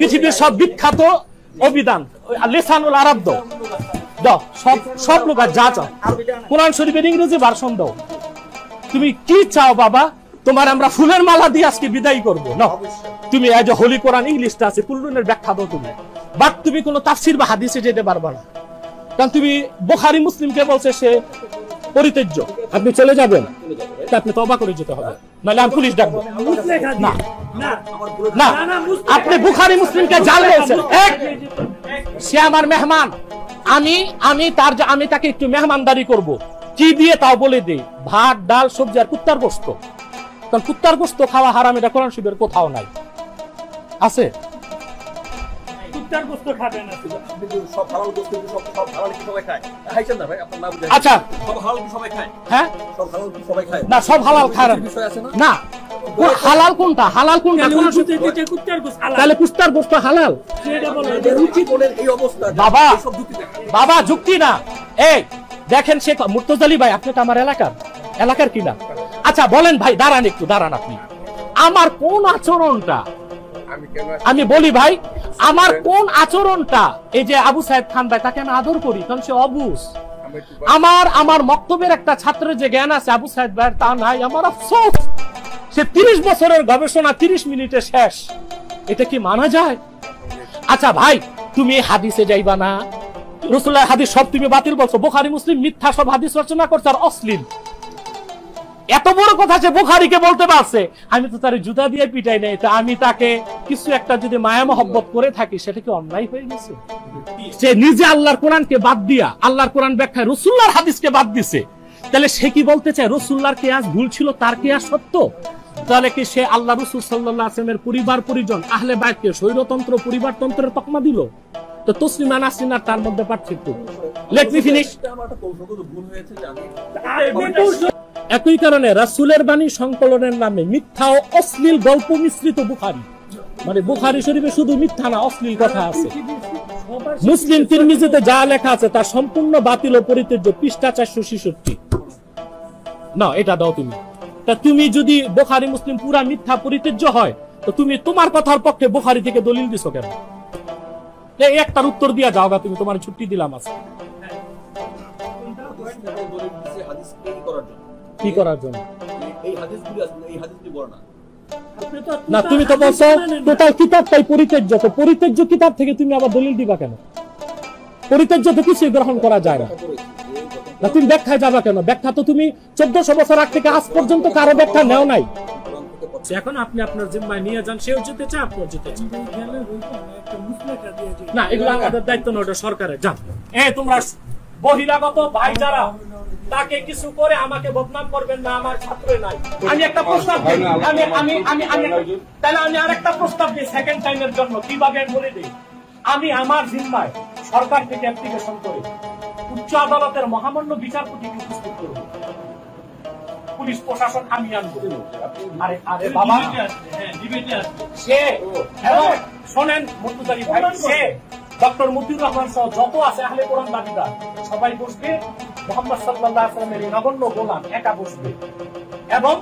পৃথিবীর সব বিখ্যাত অভিধান লিসানুল আরব দাও সব লোক যা চাও, কোরআন শরীফের ইংরেজি ভার্সন দাও। তুমি কি চাও বাবা? তোমার আমরা ফুলের মালা দিয়ে আজকে বিদায় করবো না? তুমি এই যে হোলি কোরআন ইংলিশটা আছে কুরআনের ব্যাখ্যা দাও তুমি, বাট তুমি কোনো তাফসীর বা হাদিসে যেতে পারবা না, কারণ তুমি বুখারী মুসলিমকে বলছে সে পরিত্যাজ্য। আপনি চলে যাবেন, আপনি তওবা করে যেতে হবে, নাহলে আমি পুলিশ ডাকবো। না না, আপনি বুখারী মুসলিমকে জাল বলছেন। সে আমার মেহমান, আমি তাকে একটু মেহমানদারি করব, কি দিয়ে তাও বলে দিই, ভাত ডাল সবজি আর কুত্তার গোশত। কারণ কুত্তার গোশত খাওয়া হারাম, এটা কোরআন শরীফের কোথাও নাই আছে। আচ্ছা হ্যাঁ না, সব হালাল খায় না। হালাল কোনটা? হালাল কোনটা? তাহলে কুত্তার গোশত হালাল? বাবা বাবা যুক্তি না। এই দেখেন, সে মুর্তজালি ভাই, আপনি তো আমার এলাকার কিনা। আচ্ছা বলেন ভাই, দাঁড়ান একটু, দাঁড়ান আপনি। আমার কোন আচরণটা, আমি বলি ভাই, আমার কোন আচরণটা, এই যে আবু সাহেব খান ভাই, তাকে আমি আদর করি কারণ সে অবুঝ। আমার মক্তবের একটা ছাত্রের যে জ্ঞান আছে আবু সাহেব ভাই তা নাই, আমার আফসোস। সে 30 বছরের গবেষণা 30 মিনিটে শেষ, এটা কি মানা যায়? আচ্ছা ভাই, তুমি হাদিসে যাইবা না, রাসূলুল্লাহর হাদিস সব তুমি বাতিল বলছো, বুখারী মুসলিম মিথ্যা সব হাদিস রচনা করছে আর অশ্লীল। এত বড় কথা সে বুখারীকে বলতে পারছে, আমি তো তার জুতা দিয়ে পিটাই নাই, তা আমি তাকে কিছু একটা যদি মায়া মহব্বত করে থাকি, সেটা কি অন্যায় হয়ে গেছে? সে নিজে আল্লাহর কোরআনকে বাদ দিয়া, আল্লাহর কোরআন ব্যাখ্যায় রাসূলুল্লাহর হাদিসকে বাদ দিছে, তাহলে সে কি বলতে চায়? রাসূলুল্লাহর কিয়াস ভুল ছিল, তার কিয়াস সত্য। তাহলে কি সে আল্লাহ রাসূল সাল্লাল্লাহু আলাইহি ওয়াসাল্লামের পরিবার পরিজন আহলে বাইতকে স্বৈরতন্ত্র পরিবারতন্ত্রের তকমা দিল? তো তসলিমা নাসরিন আর তার মধ্যে পার্থক্য। Let me finish. একই কারণে রাসূলের বাণী সংকলনের নামে মিথ্যা ও অশ্লীল গল্প মিশ্রিত বুখারী, মানে বুখারী শরীফে শুধু মিথ্যা না, অশ্লীল কথা আছে। মুসলিম তিরমিজিতে যা লেখা আছে তা সম্পূর্ণ বাতিল ও পরিত্যাজ্য, পৃষ্ঠা 466। না এটা দাও তুমি। তা তুমি যদি বুখারী মুসলিম পুরা মিথ্যা পরিত্যাজ্য হয়, তো তুমি তোমার কথার পক্ষে বুখারী থেকে দলিল দিছো কেন? এই একটার উত্তর দিয়া যাও গা তুমি, তোমার ছুটি দিলাম আছে। কি করার জন্য? না তুমি তো বলছো টোটাল কিতাবটাই পরিত্যাজ্য, তো পরিত্যাজ্য কিতাব থেকে তুমি আবার দলিল দিবা কেন? পরিত্যাজ্য তো কিছু গ্রহণ করা যায় না, না তুমি ব্যাখ্যায় যাবা কেন? ব্যাখ্যা তো তুমি 1400 বছর আগ থেকে আজ পর্যন্ত কারো ব্যাখ্যা নেও নাই। এখন আপনি আপনার জিম্মায় নিয়ে যান, সেও যেতে চায়, আপনিও যেতে চান। না এগুলো আমাদের দায়িত্ব না, ওটা সরকারের। যান তোমরা বহিরাগত ভাই যারা, তাকে কিছু করে আমাকে বদনাম করবেন না, আমার ছাত্রই নাই। আমি একটা প্রস্তাব দিই, তাহলে আমি আরেকটা প্রস্তাব দিই সেকেন্ড টাইমের জন্য। কিভাবে বলে দিই, আমি আমার জিম্মায় সরকার থেকে অ্যাপ্লিকেশন করে উচ্চ আদালতের মহামান্য বিচারপতিকে উপস্থিত করব, পুলিশ প্রশাসন আমি আনবো। আরে বাবা, সে শোনেন মুর্তজালি ভাই, সে ডক্টর মতিউর রহমান সহ যত আছে আহলে কোরআন দাবিদার সবাই বসবে, মুহাম্মদ সাল্লাল্লাহু আলাইহি ওয়াসাল্লামের নগণ্য গোলাম একা বসবে, এবং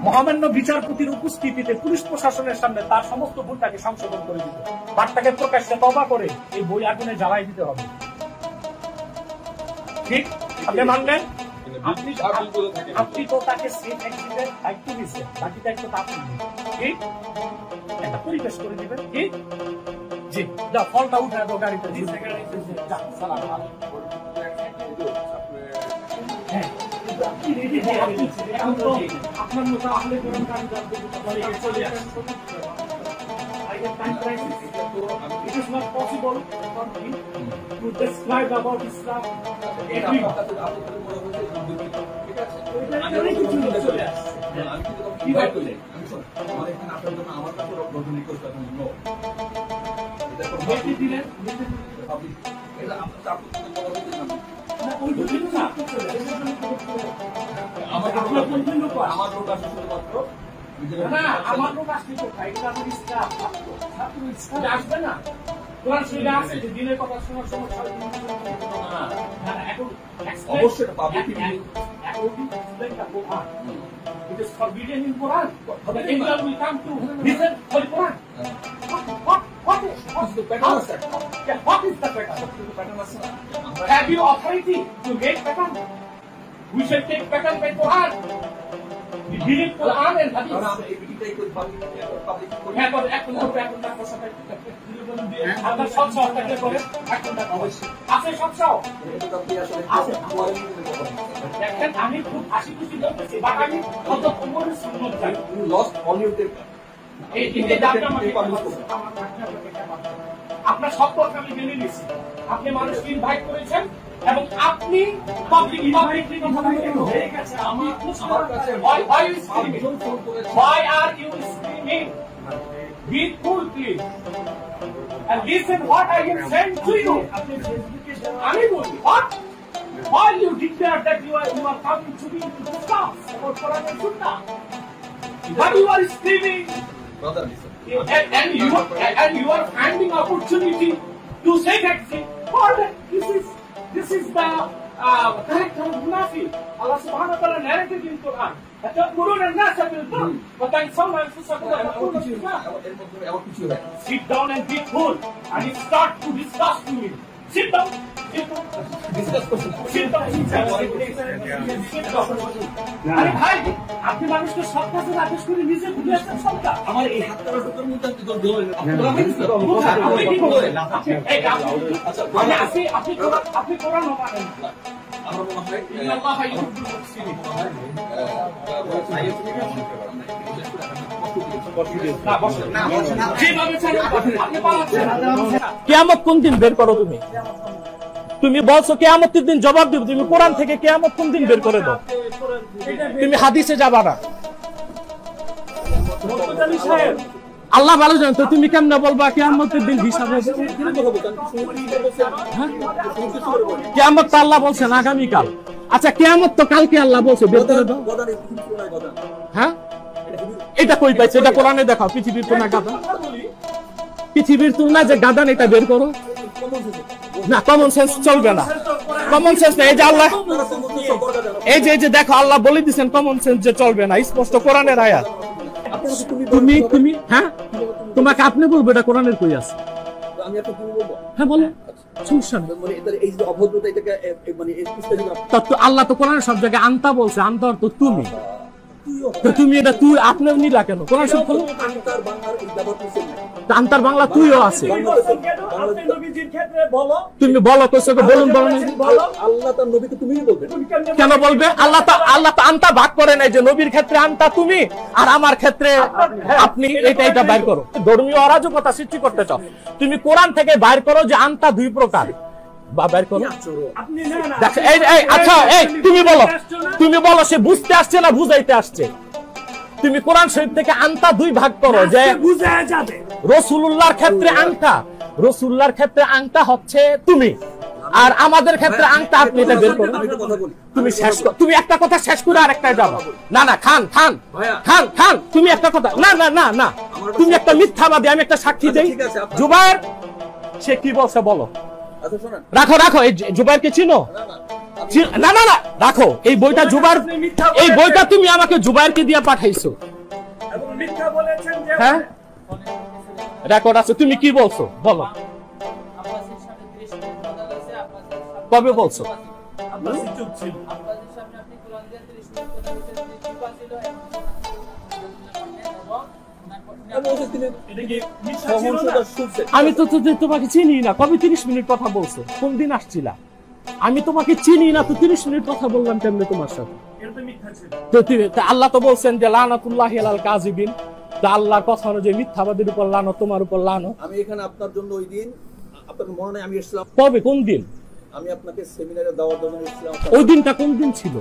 মহামান্য বিচারপতির উপস্থিতিতে পুলিশ প্রশাসনের সামনে তার সমস্ত ভুলটাকে সংশোধন করে দিতে, বার্তাকে প্রকাশ্যে তওবা করে এই বই আগুনে জ্বালাই দিতে হবে। ঠিক আপনি মানবেন? আপনি তো তাকে সেফ এক্সিটের দায়িত্ব দিচ্ছেন, বাকি দায়িত্ব তা আপনি ঠিক একটা পরিবেশ করে দিবেন। ঠিক জি, যা ফলটা উঠে দাও গাড়িতে। যা সালাম আলাইকুম। হ্যাঁ আপনার মতো আহলে কোরআন চলে আসছে। It is not possible for me to describe about Islam. আমার লোক আসলে কোথায়? এটা আমার ইসলাম আসবে না। কোরআন শরীফে আছে যে দিনের কথা শোনার সমস্যা অবশ্যই public it is forbidden in Quran. The angel will come to listen for Quran. What What is the pattern? Have you authority to make pattern? We shall take pattern by Quran. We believe Quran and Hadith. হ্যাঁ করে এখন না কথা আপনার সব সব থাকলে করে এখন না অবশ্যই আছে সব সব দেখেন আমি খুব হাসি খুশি করতেছি বাট আমি কত কোমরে সুন্নত চাই লস্ট অল ইউর টেপ এই আপনার সব কথা আমি মেনে নিয়েছি আপনি মানুষকে ইনভাইট করেছেন এবং আপনি পাবলিক কথা বলছেন হয়ে গেছে আমার কাছে why are you screaming be cool please and listen what I am saying to you আমি বলি what while you declare that you are coming to me to discuss about Quran and Sunnah but you are screaming brother listen and you are finding opportunity to say that for that this is the character of Munafiq. Allah subhanahu wa ta'ala narrated in Quran. أَتَأْمُرُونَ النَّاسَ بِالْبِرِّ وَتَنْسَوْنَ أَنفُسَكُمْ وَأَنْتُمْ تَعْلَمُونَ Sit down and be cool and start to discuss to me. Sit down. আরে ভাই আপনি মানুষকে সব কাজে আদেশ করে নিজে ভুলে আসছেন সবটা আমার এই হাতটা রোটের মধ্যে আপনি দল দিলেন আপনি কি বলেন আপনি কোরআন মানেন আমরা মনে হয় আল্লাহ ইউহিব্বুল মুহসিনিন কিয়ামত কোন দিন বের করো তুমি তুমি বলছো কিয়ামতের দিন জবাব দিবে তুমি কোরআন থেকে কিয়ামত কোন দিন বের করে দাও তুমি হাদিসে যাবা না আল্লাহ ভালো জানেন তো তুমি কেমনে বলবা কিয়ামতের দিন হিসাব হবে কিয়ামত তো আল্লাহ বলছেন আগামী কাল আচ্ছা কিয়ামত তো কালকে আল্লাহ বলছে বের করে দাও হ্যাঁ এটা কই পাইছে এটা কোরআনে দেখাও পৃথিবীর কোন গাদা পৃথিবীর তুলনায় যে গাদান এটা বের করো না কমন সেন্স চলবে না কমন সেন্স না এই যে আল্লাহ এই যে দেখো আল্লাহ বলে দিয়েছেন কমন সেন্স যে চলবে না স্পষ্ট কোরআনের আয়াত তুমি হ্যাঁ তোমাকে আপনি বলবো এটা কোরআনের কই আছে আমি আপনি বলবো হ্যাঁ বলো সমস্যা নেই মানে এই যে অভদ্রতা এটাকে মানে তো আল্লাহ তো কোরআনের সব জায়গায় আনতা বলছে আনতা অর্থ তুমি তো তুমি এটা তুই আপনি নিলা কেন কোরআন শব্দ আনতার বাংলার এই ব্যবহার করছেন আনতার বাংলা তুইও আছে আপনি নবীজির ক্ষেত্রে বলো তুমি বলো কইছো বলুন বলো আল্লাহ তার নবীকে তুমিই বলবেন কেন বলবে আল্লাহ তো আনতা ভাগ করে নাই যে নবীর ক্ষেত্রে আনতা তুমি আর আমার ক্ষেত্রে আপনি এটা বাইর করো ধর্মীয় অরাজকতা সৃষ্টি করতে চাও তুমি কোরআন থেকে বাইর করো যে আনতা দুই প্রকার তুমি বলো সে বুঝতে আসছে না বুঝাইতে আসছে তুমি কোরআন শরীফ থেকে আনতা দুই ভাগ করো যে রাসূলুল্লাহর ক্ষেত্রে আংটা রাসূলুল্লাহর ক্ষেত্রে আংটা হচ্ছে তুমি আর আমাদের ক্ষেত্রে আংটা আপনি এটা বের করো তুমি শেষ করো তুমি একটা কথা শেষ করে আরেকটা যাবো না খান তুমি একটা কথা না তুমি একটা মিথ্যাবাদী আমি একটা সাক্ষী দেই জুবায়ের সে কি বলছে বলো রাখো এই জুবাইরকে চিনো না রাখো এই বইটা জুবাইর এই বইটা তুমি আমাকে জুবাইরকে দিয়ে পাঠাইছো এবং মিথ্যা বলেছেন যে হ্যাঁ রেকর্ড আছে তুমি কি বলছো বলো আব্বাসের সাথে 30 মিনিট কথা বলেছে আব্বাসের কবে বলছো আব্বাসই চুপ ছিল আব্বাসের সামনে আপনি কোরআন দিয়ে 30 মিনিট কথা বলেছেন চুপ ছিল আমি তো তোমাকে চিনি না কবে 30 মিনিট কথা বলছো কোন দিন আসছিলা আমি তোমাকে চিনি না তো 30 মিনিট কথা বললাম কেমনে তোমার সাথে তো আল্লাহ তো বলছেন যে লানাতুল্লাহি আলাল কাযিবিন তো আল্লাহর কথা অনুযায়ী মিথ্যাবাদীর উপর লানত তোমার উপর লানত আমি এখানে আপনার জন্য ওই দিন আপনার মনে নাই আমি এসেছিলাম কবে কোন দিন আমি আপনাকে সেমিনারে দাওয়াত দেওয়ার জন্য এসেছিলাম ওই দিনটা কোন দিন ছিল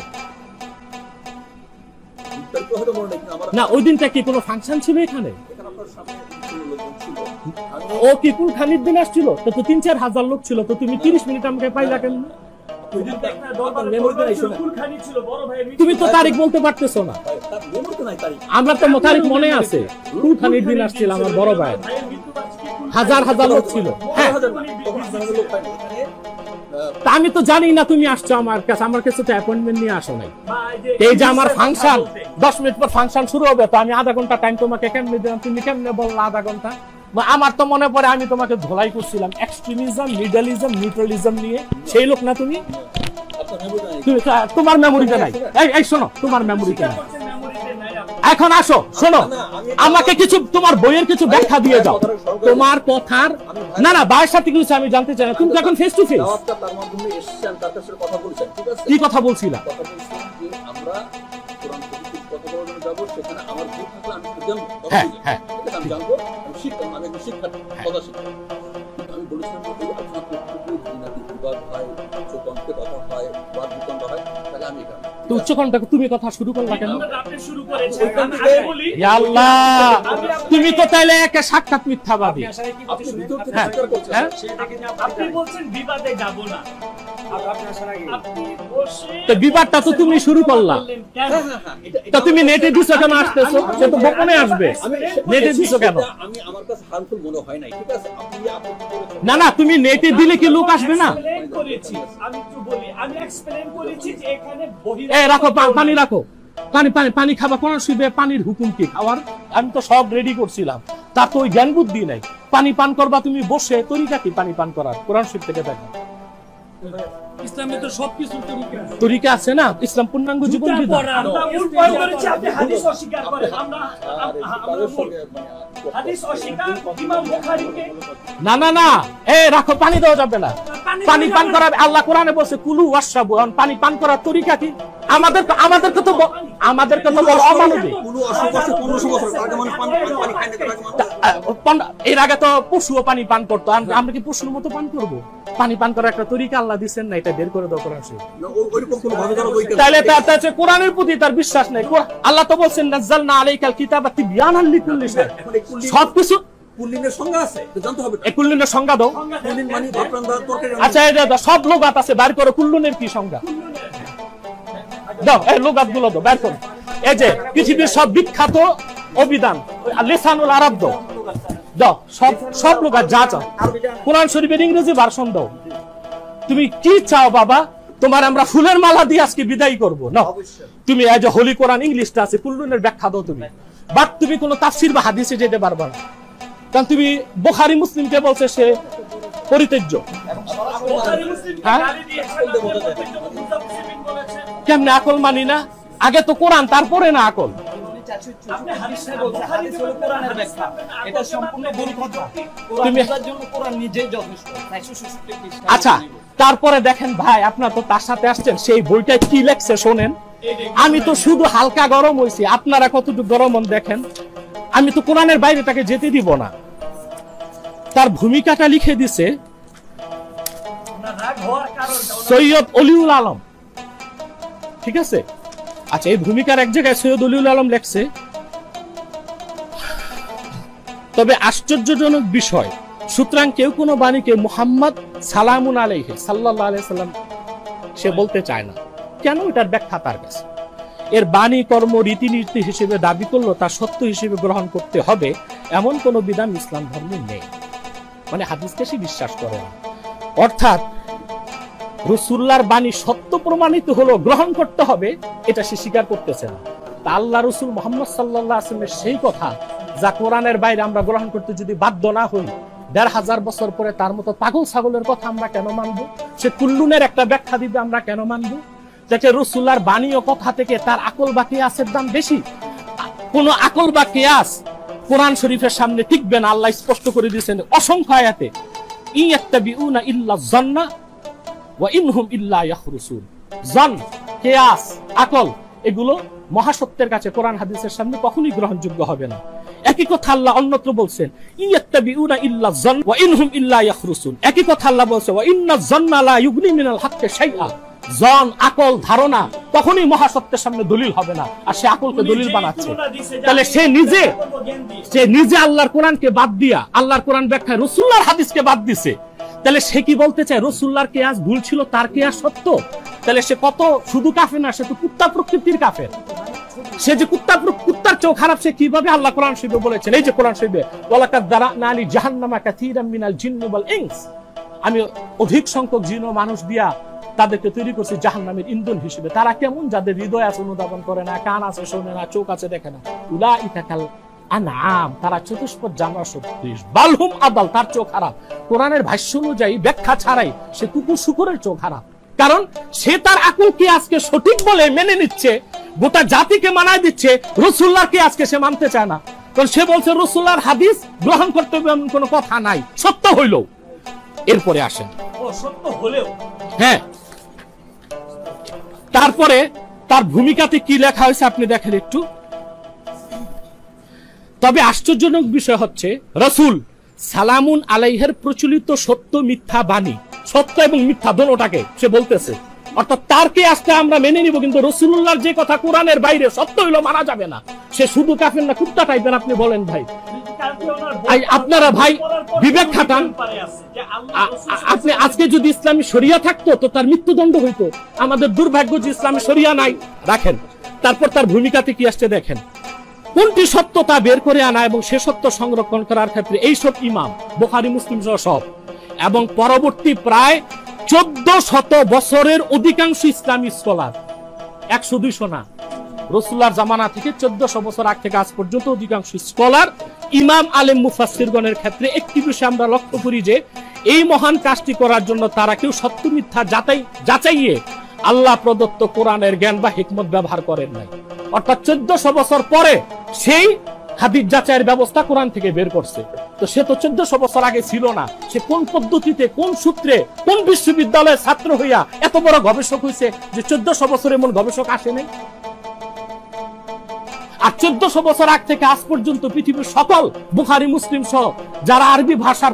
না ওই দিনটা কি কোনো ফাংশন ছিল এখানে ও কি কোন খানির দিন আসছিল তো 3-4 হাজার লোক ছিল তো তুমি 30 মিনিট আমাকে পাইলা কেন তুমি তো তারিখ বলতে পারতেছো না আমরা তো তারিখ মনে আছে কোন খানির দিন আসছিল আমার বড় ভাই হাজার লোক ছিল হ্যাঁ আমি তো জানি না তুমি আসছো আমার কাছে তো অ্যাপয়েন্টমেন্ট নিয়ে আসো নাই এই যে আমার ফাংশন 10 মিনিট পর ফাংশন শুরু হবে তো আমি আধা ঘন্টা টাইম তোমাকে কেমনে দিলাম তুমি কেমনে বললা আধা ঘন্টা আমার তো মনে পড়ে আমি তোমাকে ধোলাই করছিলাম এক্সট্রিমিজম, মিডলিজম, নিউট্রালিজম নিয়ে। সেই লোক না তুমি? আপনার মেমোরি নাই। তোমার মেমোরিতে নাই। এই শোনো, তোমার মেমোরিতে নাই। এখন আসো, শোনো, আমাকে কিছু তোমার বইয়ের কিছু ব্যাখ্যা দিয়ে যাও। তোমার কথার না না ভাইয়ের সাথে কিছু আমি জানতে চাই না। তুমি তো এখন ফেস টু ফেস দাওয়াতটা তার মাধ্যমে এসেছেন, তার কাছে কথা বলছেন, ঠিক আছে? কি কথা বলছিলা? কথা বলছেন যে আমরা কোরআন শরীফ কথা বলার জন্য যাবো, সেখানে আমার ভুল থাকলে আমি একটু জানবো, কথা হ্যাঁ, বলবো। হ্যাঁ। ঠিক আছে, আমি জানবো, আমি শিখতাম, আমি একজন শিক্ষার্থী, কথা শিখতাম। কিন্তু আমি বলেছিলাম যে এই আপনার প্রত্যেকটি দিনাতি বিবাদ হয়, উচ্চকণ্ঠে কথা হয়, বাদ বিতণ্ড হয়, তাহলে আমি এটা তো উচ্চকণ্ঠে তুমি কথা শুরু করলা কেন? আপনি শুরু করেছেন, আমি বলি ইয়া আল্লাহ, তুমি তো তাইলে একে সাক্ষাৎ মিথ্যাবাদী। আপনি ভিতর থেকে হ্যাঁ, স্বীকার করছেন। হ্যাঁ। আপনি বলছেন বিবাদে যাব না, আপনি বসে তো বিবাদটা তো তুমি শুরু করলা। বললেন কেন? হ্যাঁ, হ্যাঁ, হ্যাঁ, এটা- তো তুমি নেটে দিছো কেন আসতেছো? সে তো গোপনে আসবে। নেটে দিছো কেন? এটা আমি আমার কাছে হার্মফুল মনে হয় নাই, ঠিক আছে? আপনি আপত্তি করেছেন। না না, তুমি নেটে দিলে কি লোক আসবে না? Explain করেছি, আমি একটু বলি, আমি এক্সপ্লেইন করেছি যে এখানে রাখো, পানি রাখো, পানি খাবা। কোন শিবে পানির হুকুম কি খাওয়ার? আমি তো সব রেডি করছিলাম, তার তো ওই জ্ঞান বুদ্ধি নাই। পানি পান করবা তুমি বসে, তরিকা কি পানি পান করার? কোরআন শরীফ থেকে দেখো। ইসলামে তো সবকিছু তরিকা আছে। তরিকা আছে না? ইসলাম পূর্ণাঙ্গ জীবন বিধান। আমরা মূল পয়েন্ট করেছি, আপনি হাদিস অস্বীকার করেন। আমরা তাদের মূল সঙ্গে হাদিস অস্বীকার ইমাম বুখারীকে না না না, রাখো, পানি দেওয়া যাবে না। পানি পান করা আল্লাহ কোরআনে বলছে কুলু ওয়াশরাবু। পানি পান করার তরিকা কি? আমাদেরকে তো বল অমানবিক। কোনো অসুখ আছে, কোনো অসুখ আছে, আগে মানুষ পানি খায় না, তার আগে মানুষ- এর আগে তো পশুও পানি পান করতো, আমরা কি পশুর মতো পান করব? পানি পান করার একটা তরিকা আল্লাহ দিচ্ছেন না, এটা বের করে দাও কোরআন শরীফ। না, ওইরকম কোনো ভাবে ধরো বই কেন? তাহলে তার কোরআনের প্রতি তার বিশ্বাস নেই। আল্লাহ তো বলছেন নাযালনা আলাইকাল কিতাবা তিবয়ানাল লিকুল্লি শাই। এখন এই কুল্লি- সবকিছু কুল্লিনের সংজ্ঞা আছে, তো জানতে হবে। কুল্লুনের সংজ্ঞা দাও। কুল্লিন মানে ভাত রান্না, তরকারি রান্না। আচ্ছা, এটা দাও, সব লোগাত আছে, বাইর করো কুল্লুনের কি সংজ্ঞা দাও। এই লোগাত গুলো দাও, বাইর করো। এই যে পৃথিবীর সব বিখ্যাত অভিধান লিসানুল আরব দাও, দাও সব লোগাত যা চাও। কোরআন শরীফের ইংরেজি ভার্সন দাও। তুমি কি চাও বাবা? তোমার আমরা ফুলের মালা দিয়ে আজকে বিদায় করব না? তুমি এই যে হোলি কোরআন ইংলিশটা আছে, কুল্লুনের ব্যাখ্যা দাও তুমি। বাট তুমি কোনো তাফসির বা হাদিসে যেতে পারবা না, কারণ তুমি বুখারী মুসলিমকে বলছে সে পরিত্যাজ্য। বুখারী মুসলিমকে হ্যাঁ? গালি দিয়েছেন, আপনি বলছেন মুতাফসিরিন বলেছেন। কেমনে আকল মানি না? আগে তো কোরআন, তারপরে না আকল। আপনি হাদিসে বলছেন, হাদিস হলো কোরআনের ব্যাখ্যা, এটা সম্পূর্ণ ভুল কথা। তুমি জন্য কোরআন নিজেই যথেষ্ট। 466 পৃষ্ঠা। আচ্ছা, তারপরে দেখেন ভাই, আপনার তো তার সাথে আসছেন, সেই বইটা কি লেখছে শোনেন। আমি তো শুধু হালকা গরম হইছি, আপনারা কতটুকু গরম হন দেখেন। আমি তো কোরআনের বাইরে তাকে যেতে দিব না। তার ভূমিকাটা লিখে দিছে ওনার রাগ হওয়ার কারণটা সৈয়দ অলিউল আলম, ঠিক আছে? আচ্ছা, এই ভূমিকার এক জায়গায় সৈয়দ অলিউল আলম লেখছে, তবে আশ্চর্যজনক বিষয়, সুতরাং কেউ কোনো বাণীকে মুহাম্মদ সালামুন আলাইহি সাল্লাল্লাহু আলাইহি সাল্লাম সে বলতে চায় না। কেন? এটার ব্যাখ্যা তার কাছে। এর বাণী, কর্ম, রীতিনীতি হিসেবে দাবি করলো তা সত্য হিসেবে গ্রহণ করতে হবে, এমন কোনো বিধান ইসলাম ধর্মে নেই। মানে হাদিসকে সে বিশ্বাস করে না। অর্থাৎ রাসূলুল্লাহর বাণী সত্য প্রমাণিত হলো, গ্রহণ করতে হবে, এটা সে স্বীকার করতেছে না। তা আল্লাহ রাসূল মুহাম্মদ সাল্লাল্লাহু আলাইহি ওয়াসাল্লামের সেই কথা যা কোরআনের বাইরে আমরা গ্রহণ করতে যদি বাধ্য না হই, ১৫০০ বছর পরে তার মতো পাগল ছাগলের কথা আমরা কেন মানবো? সে কুল্লুনের একটা ব্যাখ্যা দিবে, আমরা কেন মানবো? যাতে রাসূলুল্লাহর বাণী ও কথা থেকে তার আকল বা কিয়াসের দাম বেশি। কোন আকল বা কিয়াস কোরআন শরীফের সামনে টিকবে না। আল্লাহ স্পষ্ট করে দিয়েছেন অসংখ্য আয়াতে, ইয়াত্তাবিউনা ইল্লা যান্না ওয়া ইনহুম ইল্লা ইয়াখরুসুন। জন, কিয়াস, আকল, এগুলো মহাসত্যের কাছে কোরআন হাদিসের সামনে কখনোই গ্রহণযোগ্য হবে না। একই কথা আল্লাহ অন্যত্র বলছেন, ইয়াত্তাবিউনা ইল্লা যান্না ওয়া ইনহুম ইল্লা ইয়াখরুসুন। একই কথা আল্লাহ বলছে, ওয়া ইন্নাজ যান্না লা ইউগনি মিনাল হাক্কি শাইআ। জন, আকল, ধারণা কখনোই মহাসত্যের সামনে দলিল হবে না, আর সে আকলকে দলিল বানাচ্ছে। তাহলে সে নিজে আল্লাহর কোরআনকে বাদ দিয়া আল্লাহর কোরআন ব্যাখ্যায় রাসূলুল্লাহর হাদিসকে বাদ দিছে। তাহলে সে কি বলতে চায়? রাসূলুল্লাহর কিয়াস ভুল ছিল, তার কিয়াস সত্য। তাহলে সে কত শুধু কাফের না, সে তো কুত্তা প্রকৃতির কাফের। সে যে কুত্তার চেয়েও খারাপ, সে কিভাবে? আল্লাহ কোরআন শরীফে বলেছেন, এই যে কোরআন শরীফে, ওয়ালাকাদ দারানা লি জাহান্নামা কাসীরাম মিনাল জিন্নি ওয়াল ইনস। আমি অধিক সংখ্যক জিন ও মানুষ দিয়া তাদেরকে তৈরি করছি জাহান্নামের ইন্ধন হিসেবে। তারা কেমন? যাদের হৃদয় আছে অনুধাবন করে না, কান আছে শোনে না, চোখ আছে দেখে না। উলাইকা কাল আনাম, তারা চতুষ্পদ জানোয়ার সদৃশ, বালহুম আদাল, তার চোখ খারাপ। কোরআনের ভাষ্য অনুযায়ী ব্যাখ্যা ছাড়াই সে কুকুর শুকুরের চোখ খারাপ, কারণ সে তার আকলকে আজকে সঠিক বলে মেনে নিচ্ছে, গোটা জাতিকে মানায় দিচ্ছে, রাসূলুল্লাহকে আজকে সে মানতে চায় না। কারণ সে বলছে রাসূলুল্লাহর হাদিস গ্রহণ করতে হবে এমন কোনো কথা নাই, সত্য হইল। এরপরে আসেন, ও সত্য হলেও হ্যাঁ, তারপরে তার ভূমিকাতে কি লেখা হয়েছে আপনি দেখেন একটু। তবে আশ্চর্যজনক বিষয় হচ্ছে রাসূল সালামুন আলাইহির প্রচলিত সত্য মিথ্যা বাণী, সত্য এবং মিথ্যা দোনোটাকে সে বলতেছে, অর্থাৎ তারকে আজকে আমরা মেনে নিব, কিন্তু রাসূলুল্লাহর যে কথা কোরআনের বাইরে সত্য হইলো মানা যাবে না। সে শুধু কাফের না কুত্তা টাইপের, আপনি বলেন ভাই। আপনারা ভাই বিবেক খাটান। আপনি আজকে যদি ইসলামী শরিয়া থাকতো তো তার মৃত্যুদণ্ড হইতো। আমাদের দুর্ভাগ্য যে ইসলামী শরিয়া নাই। রাখেন, তারপর তার ভূমিকাতে কি আসছে দেখেন। কোনটি সত্য তা বের করে আনা এবং সে সত্য সংরক্ষণ করার ক্ষেত্রে এইসব ইমাম, বুখারী মুসলিম সহ সব, এবং পরবর্তী প্রায় 1400 বছরের অধিকাংশ ইসলামী স্কলার, 100-200 না, রাসূলুল্লাহর জামানা থেকে 1400 বছর আগ থেকে আজ পর্যন্ত অধিকাংশ স্কলার, ইমাম, আলেম, মুফাসসিরগণের ক্ষেত্রে একটি বিষয় আমরা লক্ষ্য করি যে এই মহান কাজটি করার জন্য তারা কেউ সত্য মিথ্যা যাচাইয়ে আল্লাহ প্রদত্ত কোরআনের জ্ঞান বা হিকমত ব্যবহার করেন নাই। অর্থাৎ 1400 বছর পরে সেই হাদিস যাচাইয়ের ব্যবস্থা কোরআন থেকে বের করছে। তো সে তো 1400 বছর আগে ছিল না। সে কোন পদ্ধতিতে, কোন সূত্রে, কোন বিশ্ববিদ্যালয়ের ছাত্র হইয়া এত বড় গবেষক হয়েছে যে 1400 বছর এমন গবেষক আসে নাই? আর 1400 বছর আগ থেকে আজ পর্যন্ত পৃথিবীর সকল বুখারী মুসলিম সহ যারা আরবি ভাষার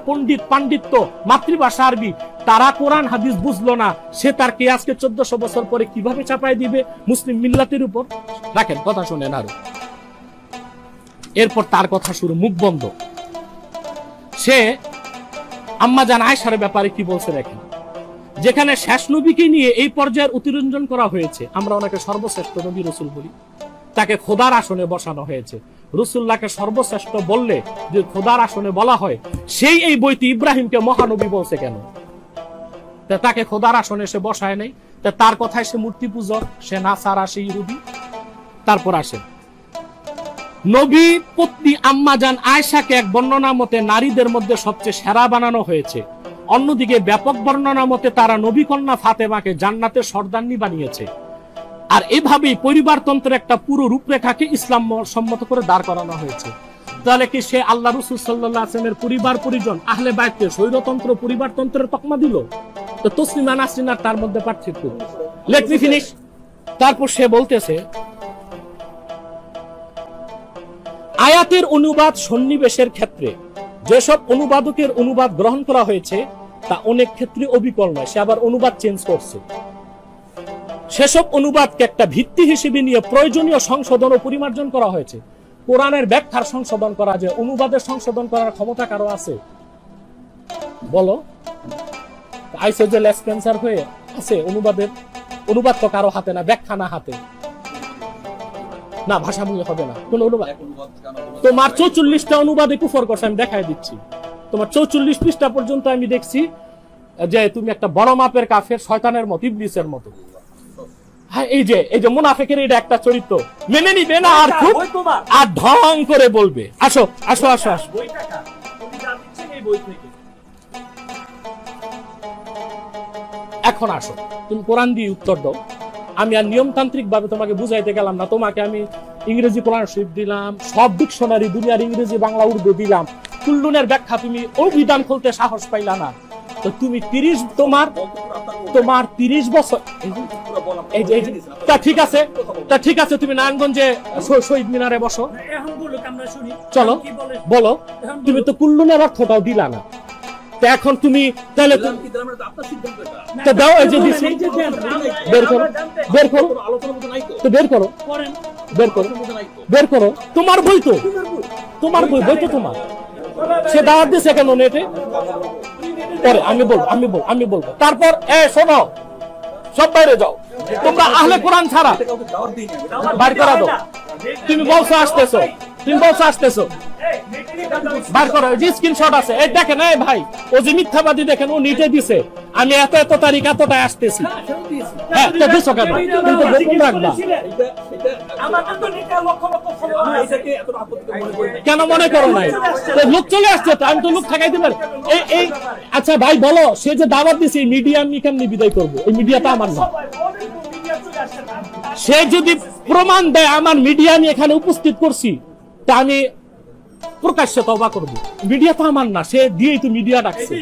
পাণ্ডিত্য, মাতৃভাষা আরবি, তারা কোরআন হাদিস বুঝলো না, সে তার কিয়াসকে 1400 বছর পরে কিভাবে চাপায় দিবে মুসলিম মিল্লাতের উপর? রাখেন, কথা শুনেন আরো। এরপর তার কথা শুরু, মুখ বন্ধ। সে আম্মা জান আয়েশার ব্যাপারে কি বলছে দেখেন। যেখানে শেষ নবীকে নিয়ে এই পর্যায়ের অতিরঞ্জন করা হয়েছে, আমরা ওনাকে সর্বশ্রেষ্ঠ নবী রাসূল বলি, তাকে খোদার আসনে বসানো হয়েছে। রাসূলুল্লাহকে সর্বশ্রেষ্ঠ বললে যে খোদার আসনে বলা হয়, সেই এই বইতে ইব্রাহিমকে মহানবী বলছে কেন? তাকে খোদার আসনে সে বসায় নাই। তার কথায় সে মূর্তি পূজক, সে নাসারা, সে ইহুদি। তারপর আসে নবী পত্নী আম্মা জান আয়েশাকে এক বর্ণনা মতে নারীদের মধ্যে সবচেয়ে সেরা বানানো হয়েছে। অন্যদিকে ব্যাপক বর্ণনা মতে তারা নবী কন্যা ফাতেমাকে জান্নাতের সর্দারনি বানিয়েছে। আর এভাবেই পরিবারতন্ত্রের একটা পুরো রূপরেখাকে ইসলাম সম্মত করে দাঁড় করানো হয়েছে। তাহলে কি সে আল্লাহ রাসূল সাল্লাল্লাহু আলাইহি ওয়াসাল্লামের পরিবার পরিজন আহলে বাইতকে স্বৈরতন্ত্র পরিবারতন্ত্রের তকমা দিল? তো তসলিমা নাসরিন আর তার মধ্যে পার্থক্য। Let me finish. তারপর সে বলতেছে আয়াতের অনুবাদ সন্নিবেশের ক্ষেত্রে যেসব অনুবাদকের অনুবাদ গ্রহণ করা হয়েছে তা অনেক ক্ষেত্রে অবিকল নয়। সে আবার অনুবাদ চেঞ্জ করছে। সেসব অনুবাদকে একটা ভিত্তি হিসেবে নিয়ে প্রয়োজনীয় সংশোধন ও পরিমার্জন করা হয়েছে। কোরআনের ব্যাখ্যার সংশোধন করা যায়, অনুবাদের সংশোধন করার ক্ষমতা কারো আছে? বলো। আইসোজেল স্পেন্সার হয়ে আছে অনুবাদ তো কারো হাতে না, ব্যাখ্যা না হাতে না, ভাষামূল্য হবে না কোন অনুবাদ। তোমার 44টা অনুবাদে কুফর করছে, আমি দেখাই দিচ্ছি। তোমার 44 পৃষ্ঠা পর্যন্ত আমি দেখছি যে তুমি একটা বড় মাপের কাফের, শয়তানের মতো, ইবলিসের মতো। হ্যাঁ, এই যে মুনাফিকের এটা একটা চরিত্র, মেনে নিবে না আর খুব আর ঢং করে বলবে। আসো আসো আসো আসো, এখন আসো, তুমি কোরআন দিয়ে উত্তর দাও। আমি আর নিয়মতান্ত্রিক ভাবে তোমাকে বুঝাইতে গেলাম না। তোমাকে আমি ইংরেজি কোরআন শরীফ দিলাম, সব ডিকশনারি দুনিয়ার ইংরেজি, বাংলা, উর্দু দিলাম। কুল্লুনের ব্যাখ্যা তুমি অভিধান খুলতে সাহস পাইলা না। তো তুমি 30 বছর তা ঠিক আছে তুমি নারায়ণগঞ্জে শহীদ মিনারে বসো। চলো বলো, তুমি তো কুল্লুনের অর্থটাও দিলা না। এখন তুমি তাহলে দাও, এই যে বের করো তোমার বই তো, তোমার বই তো তোমার। সে দাওয়াত দিছে কেন নেটে? পরে আমি বলবো। তারপর শোনো, সব বাইরে যাও, তোমরা আহলে কোরআন ছাড়া বাইর করা দাও। তুমি বলছো আসতেছো, তুমি বলছো আসতেছো, বার করো, যে স্ক্রিনশট আছে, এই দেখেন, এই ভাই ও যে মিথ্যাবাদী দেখেন, ও নিটে দিছে আমি এত এত তারিখ এতটায় আসতেছি। হ্যাঁ, তো দিছো কেন? তুমি তো গোপন রাখবা। কেন মনে করো নাই? তো লোক চলে আসছে, তো আমি তো লোক ঠেকাইতে পারি। এই আচ্ছা ভাই বলো, সে যে দাওয়াত দিছে এই মিডিয়া আমি কেমনি বিদায় করবো? এই মিডিয়াটা আমার না। সে যদি প্রমাণ দেয় আমার মিডিয়া আমি এখানে উপস্থিত করছি, তা আমি প্রকাশ্যে তওবা করব। মিডিয়া তো আমার না, সে দিয়েই তো মিডিয়া ডাকছে।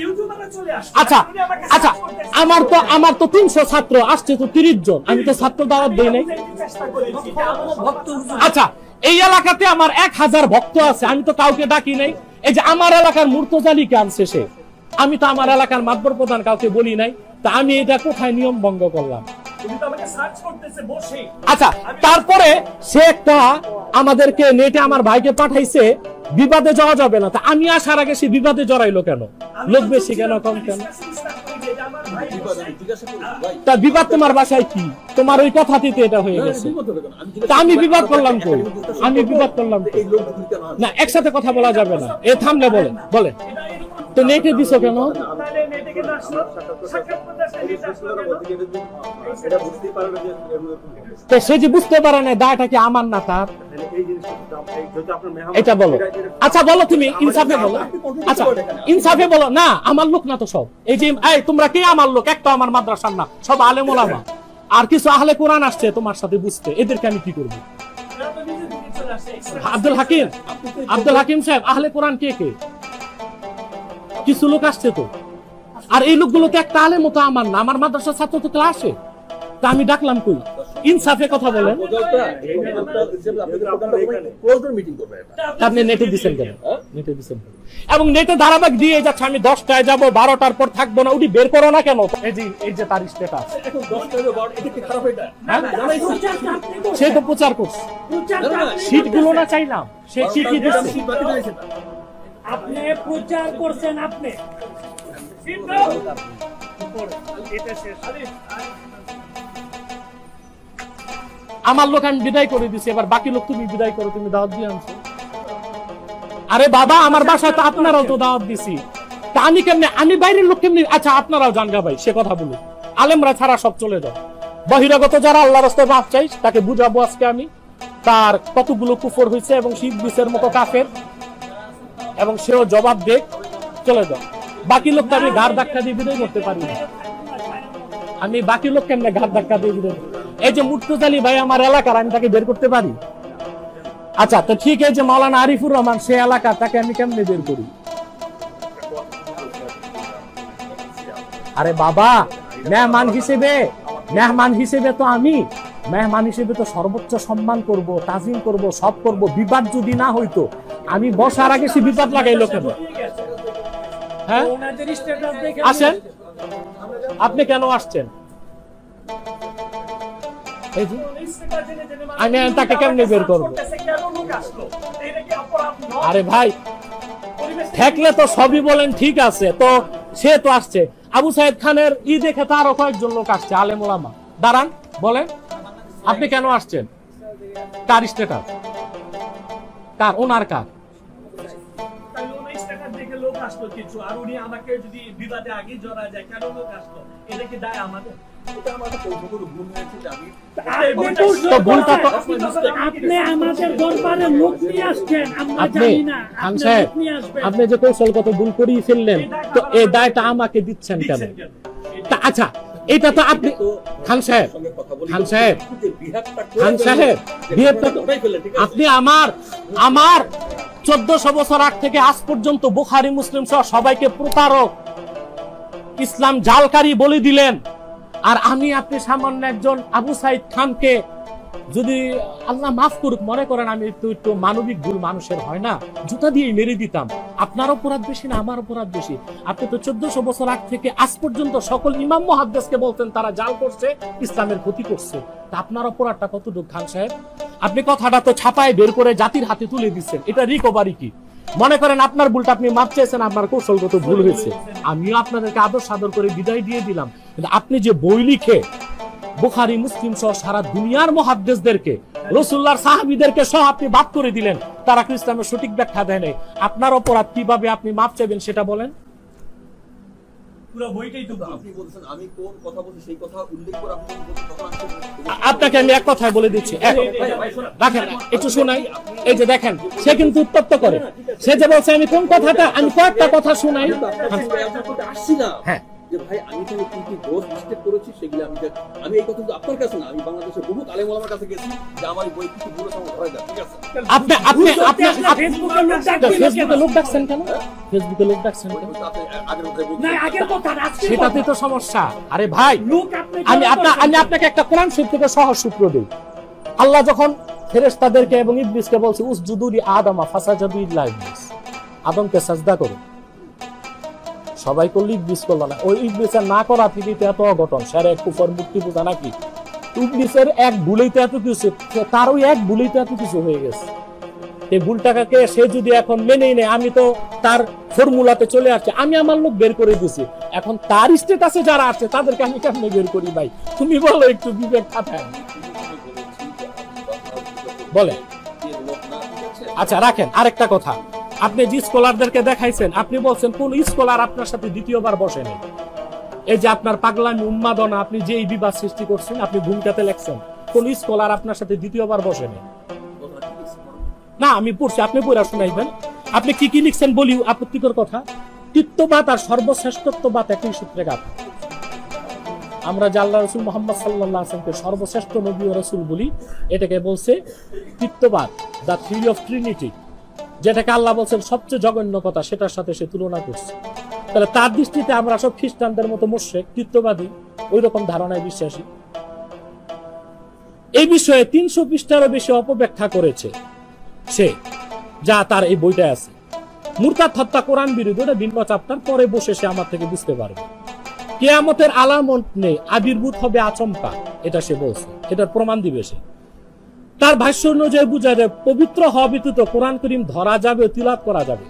আচ্ছা আচ্ছা, আমার তো 300 ছাত্র আসছে, তো 30 জন, আমি তো ছাত্র দাওয়াত দেই নাই। আচ্ছা, এই এলাকাতে আমার 1000 ভক্ত আছে, আমি তো কাউকে ডাকি নাই। এই যে আমার এলাকার মুর্তজালিকে আনছে সে, আমি তো আমার এলাকার মাতবর প্রধান কাউকে বলি নাই, তা আমি এটা কোথায় নিয়ম ভঙ্গ করলাম? আচ্ছা, তারপরে সে একটা আমাদেরকে নেটে আমার ভাইকে পাঠাইছে, বিবাদে যাওয়া যাবে না। তা আমি আসার আগে সে বিবাদে জড়াইলো কেন? লোক বেশি কেন, কম কেন? তা বিবাদ তোমার বাসায় কি? তোমার ওই কথাটিতে এটা হয়ে গেছে। তা আমি বিবাদ করলাম কই? আমি বিবাদ করলাম কই? না, একসাথে কথা বলা যাবে না। এ থামলে বলেন, বলেন তো নেটে দিছো কেন? তো সে যে বুঝতে পারে না, দায়টা কি আমার না তার? এটা বলো। আচ্ছা বলো, তুমি ইনসাফে বলো। আচ্ছা ইনসাফে বলো। না, আমার লোক না তো সব। এই যে তোমরা কে আমার লোক? একটা আমার মাদ্রাসার না, সব আলেম ওলামা। আর কিছু আহলে কোরআন আসছে তোমার সাথে বুঝতে, এদেরকে আমি কি করবো? আব্দুল হাকিম সাহেব, আহলে কোরআন কে কে? কিছু লোক আসছে তো, আর এই লোকগুলো তো একটা আলেম মতো আমার না, আমার মাদ্রাসার ছাত্র তো ক্লাসে। তা আমি ডাকলাম কই? ইনসাফে কথা বলেন। আপনি নেটে দিচ্ছেন কেন? নেটে দিচ্ছেন এবং নেটে ধারাবাহিক দিয়ে যাচ্ছে, আমি 10টায় যাবো, 12টার পর থাকবো না। ওটি বের করো না কেন? এই যে তার স্ট্যাটাস, সে তো প্রচার করছে, সিট গুলো না চাইলাম, সে চিঠি দিচ্ছে। আপনি প্রচার করছেন, আপনি আমার লোক আমি বিদায় করে দিছি, এবার বাকি লোক তুমি বিদায় করো, তুমি দাওয়াত দিয়ে আনছো। আরে বাবা, আমার বাসায় তো আপনারাও তো দাওয়াত দিছি, তা আমি কেমনে, আমি বাইরের লোক কেমনি? আচ্ছা আপনারাও জানগা ভাই, সে কথা বলুন, আলেমরা ছাড়া সব চলে যাও। বহিরাগত যারা আল্লাহর রাস্তায় মাফ চাই, তাকে বুঝাবো আজকে আমি তার কতগুলো কুফর হয়েছে এবং শীত বিশের মতো কাফের, এবং সেও জবাব দেখ, চলে যাও। বাকি লোকটা আমি ঘাড় ধাক্কা দিয়ে বিদায় করতে পারি না। আমি বাকি লোক কেমনে ঘাড় ধাক্কা দিয়ে বিদায়? এই যে মুর্তজালি ভাই আমার এলাকার, আমি তাকে বের করতে পারি? আচ্ছা তো ঠিক আছে, মাওলানা আরিফুর রহমান সে এলাকা, তাকে আমি কেমনে বের করি? আরে বাবা, মেহমান হিসেবে তো আমি মেহমান হিসেবে তো সর্বোচ্চ সম্মান করব, তাজিম করব, সব করব। বিবাদ যদি না হইতো, আমি বসার আগে সে বিবাদ লাগাইলো কেন? হ্যাঁ, আসেন, আপনি কেন আসছেন? আমি তাকে কেমনে বের করবো? আরে ভাই, থাকলে তো সবই বলেন ঠিক আছে, তো সে তো আসছে। আবু সাইদ খানের দেখে তো আরো কয়েকজন লোক আসছে, আলেম ওলামা। দাঁড়ান, বলেন আপনি কেন আসছেন? কার স্ট্যাটাস? কার? ওনার কার? আপনি যে কৌশলগত ভুল করিয়ে ফেললেন, তো এই দায়টা আমাকে দিচ্ছেন কেন? আচ্ছা, এটা তো আপনি খান সাহেব আপনি আমার 1400 বছর আগ থেকে আজ পর্যন্ত বুখারী মুসলিম সহ সবাইকে প্রতারক, ইসলাম জালকারী বলে দিলেন। আর আপনি সামান্য একজন আবু সাইদ খানকে, যদি আল্লাহ মাফ করুক, মনে করেন আমি একটু মানবিক ভুল মানুষের হয় না, জুতা দিয়ে মেরে দিতাম। আপনার অপরাধ বেশি না আমার অপরাধ বেশি? আপনি তো 1400 বছর আগ থেকে আজ পর্যন্ত সকল ইমাম মুহাদ্দিসকে বলতেন তারা জাল করছে, ইসলামের ক্ষতি করছে। তা আপনার অপরাধটা কতটুকু খান সাহেব? আপনি কথাটা তো ছাপায় বের করে জাতির হাতে তুলে দিচ্ছেন, এটা রিকভারি কি? মনে করেন আপনার ভুলটা আপনি মাপ চেয়েছেন, আপনার কৌশলগত ভুল হয়েছে, আমিও আপনাদেরকে আদর সাদর করে বিদায় দিয়ে দিলাম। কিন্তু আপনি যে বই লিখে বুখারী মুসলিম সহ সারা দুনিয়ার মুহাদ্দিসদেরকে রাসূলুল্লাহর সাহাবীদেরকে সহ আপনি বাদ করে দিলেন, তারা ইসলামের সঠিক ব্যাখ্যা দেয় নাই। আপনার অপরাধ কিভাবে আপনি মাপ চাইবেন সেটা বলেন। পুরো বইটাই তো আপনি বলছেন আমি কোন কথা বলছি সেই কথা উল্লেখ করে আপনি বলছেন, তখন আমি আপনাকে আমি এক কথায় বলে দিচ্ছি, রাখেন একটু শোনাই। এই যে দেখেন, সে কিন্তু উত্তপ্ত করে, সে যে বলছে আমি কোন কথাটা, আমি কয়েকটা কথা শোনাই। আসছি না হ্যাঁ, যে ভাই আমি তো কি কি দোষ মিস্টেক করেছি সেগুলো আমি এই কথা কিন্তু আপনার কাছে না, আমি বাংলাদেশের বহু আলেম ওলামার কাছে গেছি যে আমার এই বই কিছু ভুল আছে ধরা যায়, ঠিক আছে? আপনি আপনি আপনি ফেসবুকে লোক ফেসবুকে লোক ডাকছেন কেন? ফেসবুকে লোক ডাকছেন কেন? আপনি আগের কথাই বলছেন। না আগের কথা না, আজকের সেটাতে কথা। তো সমস্যা। আরে ভাই, লোক আপনি আমি আপনাকে একটা কোরআন শরীফ থেকে সহজ সূত্র দিই। আল্লাহ যখন ফেরেশতাদেরকে এবং ইবলিসকে বলছে উসজুদু লি আদমা ফাসাজাদু ইল্লা ইবলিস, আদমকে সাজদা করো, সবাই করলে ইবলিস করলো না। ওই ইবলিসের না করা পৃথিবীতে এত অঘটন, শিরক কুফর মূর্তি পূজা নাকি, ইবলিসের এক ভুলেই তো এত কিছু, তার ওই এক ভুলেই তো এত কিছু হয়ে গেছে। এই ভুলটাকে সে যদি এখন মেনেই নেয়, আমি তো তার ফর্মুলাতে চলে আসছে, আমি আমার লোক বের করে দিছি, এখন তার স্টেটাসে যারা আছে তাদেরকে আমি কেমনে বের করি? ভাই তুমি বলো, একটু বিবেক খাটায় বলে। আচ্ছা রাখেন, আরেকটা কথা, আপনি যে স্কলারদেরকে দেখাইছেন, আপনি বলছেন কোন স্কলার আপনার সাথে দ্বিতীয়বার বসে নেই। এই যে আপনার পাগলামি উন্মাদনা, আপনি যে এই বিবাদ সৃষ্টি করছেন, আপনি ভূমিকাতে লেখছেন, কোন স্কলার আপনার সাথে দ্বিতীয়বার বসে নেই। না আমি পড়ছি, আপনি পড়া শোনাইবেন। আপনি কি কি লিখছেন বলি, আপত্তিকর কথা। তৃত্ববাদ আর সর্বশ্রেষ্ঠত্ববাদ একই সূত্রে গাঁথা। আমরা যে আল্লাহ রাসূল মুহাম্মদ সাল্লাল্লাহু আলাইহি ওয়াসাল্লামকে সর্বশ্রেষ্ঠ নবী ও রাসূল বলি, এটাকে বলছে তৃত্ববাদ, দ্য থিওরি অফ ট্রিনিটি, যেটাকে আল্লাহ বলছেন সবচেয়ে জঘন্য কথা, সেটার সাথে সে তুলনা করছে। তাহলে তার দৃষ্টিতে আমরা সব খ্রিস্টানদের মতো মুশরিক, তৃত্ববাদী, ওই রকম ধারণায় বিশ্বাসী। এই বিষয়ে 300 পৃষ্ঠারও বেশি অপব্যাখ্যা করেছে সে, যা তার এই বইটা আছে। মুরতাদ হত্যা কোরআন বিরোধী, ওটা ভিন্ন চ্যাপ্টার, পরে বসে সে আমার থেকে বুঝতে পারবে। কিয়ামতের আলামত নেই, আবির্ভূত হবে আচমকা, এটা সে বলছে, এটার প্রমাণ দিবে সে। তার ভাষ্য অনুযায়ী বুঝা যায় পবিত্র হওয়া ব্যতীত কোরআন করিম ধরা যাবে, তিলাওয়াত করা যাবে।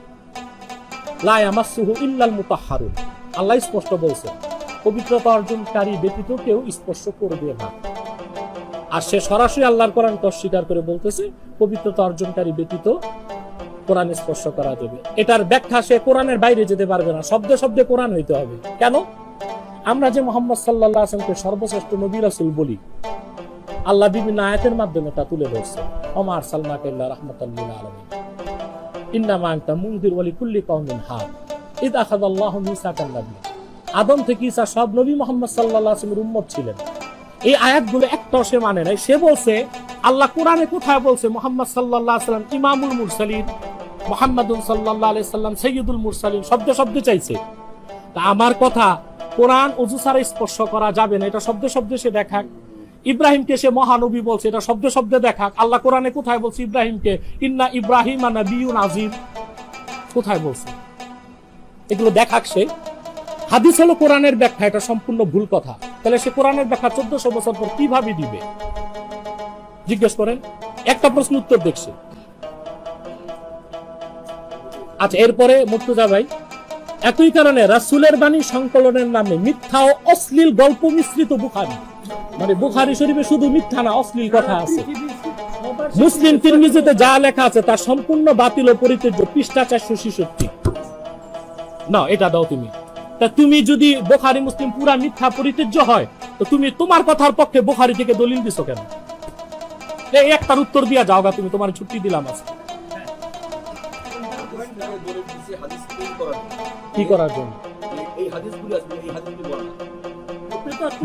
লা ইয়ামাসসুহু ইল্লাল মুতাহহারুন, আল্লাহ স্পষ্ট বলছেন পবিত্রতা অর্জনকারী ব্যতীত কেউ স্পর্শ করবে না। আর সে সরাসরি আল্লাহর কোরআনকে অস্বীকার করে বলতেছে পবিত্রতা অর্জনকারী ব্যতীত কোরআন স্পর্শ করা যাবে। এটার ব্যাখ্যা সে কোরআনের বাইরে যেতে পারবে না, শব্দে শব্দে কোরআন হইতে হবে। কেন? আমরা যে মুহাম্মদ সাল্লাল্লাহু আলাইহি ওয়াসাল্লামকে সর্বশ্রেষ্ঠ নবী রাসূল বলি, আল্লাহ বিভিন্ন আয়াতের মাধ্যমে তা তুলে ধরছে। ওমা আরসালনাকা ইল্লা রাহমাতাল লিল আলামিন, ইন্নামা আনতা মুনযির ওয়া লিকুল্লি কওমিন হাদ, ইয আখাযাল্লাহু মিসাকান নাবী। আদম থেকে ঈসা সব নবী মুহাম্মদ সাল্লাল্লাহু আলাইহি ওয়াসাল্লামের উম্মত ছিলেন। এই আয়াতগুলো একটাও সে মানে নাই। সে বলছে আল্লাহ কোরআনে কোথায় বলছে মুহাম্মদ সাল্লাল্লাহু আলাইহি ওয়াসাল্লাম ইমামুল মুরসালিন, মুহাম্মাদুন সাল্লাল্লাহু আলাইহি ওয়াসাল্লাম সাইয়্যিদুল মুরসালিন, শব্দে শব্দে চাইছে। তা আমার কথা, কোরআন ওযু ছাড়া স্পর্শ করা যাবে না, এটা শব্দে শব্দে সে দেখাক। ইব্রাহিমকে সে মহানবী বলছে, এটা শব্দে শব্দে দেখাক। আল্লাহ কোরআনে কোথায় বলছে ইব্রাহিমকে ইন্না ইব্রাহিমা নাবিয়্যুন আযীম, কোথায় বলছে? এগুলো দেখাক সে। হাদিস হলো কোরআনের ব্যাখ্যা, এটা সম্পূর্ণ ভুল কথা। তাহলে সে কোরআনের ব্যাখ্যা 1400 বছর পর কিভাবে দিবে? জিজ্ঞেস করেন। একটা প্রশ্ন উত্তর দেখছে। আচ্ছা, এরপরে মুর্তজা ভাই, একই কারণে রাসূলের বাণী সংকলনের নামে মিথ্যা ও অশ্লীল গল্প মিশ্রিত বুখারী, মানে বুখারী শরীফে শুধু মিথ্যা না, অশ্লীল কথা আছে। মুসলিম তিরমিজিতে যা লেখা আছে তা সম্পূর্ণ বাতিল ও পরিত্যাজ্য, পৃষ্ঠা 466। না এটা দাও তুমি। তা তুমি যদি বুখারী মুসলিম পুরা মিথ্যা পরিত্যাজ্য হয়, তো তুমি তোমার কথার পক্ষে বুখারী থেকে দলিল দিছো কেন? এই একটার উত্তর দিয়া যাওগা তুমি, তোমার ছুটি দিলাম আজকে। কি করার জন্য? এই হাদিসগুলি আছে, এই হাদিসগুলি বলা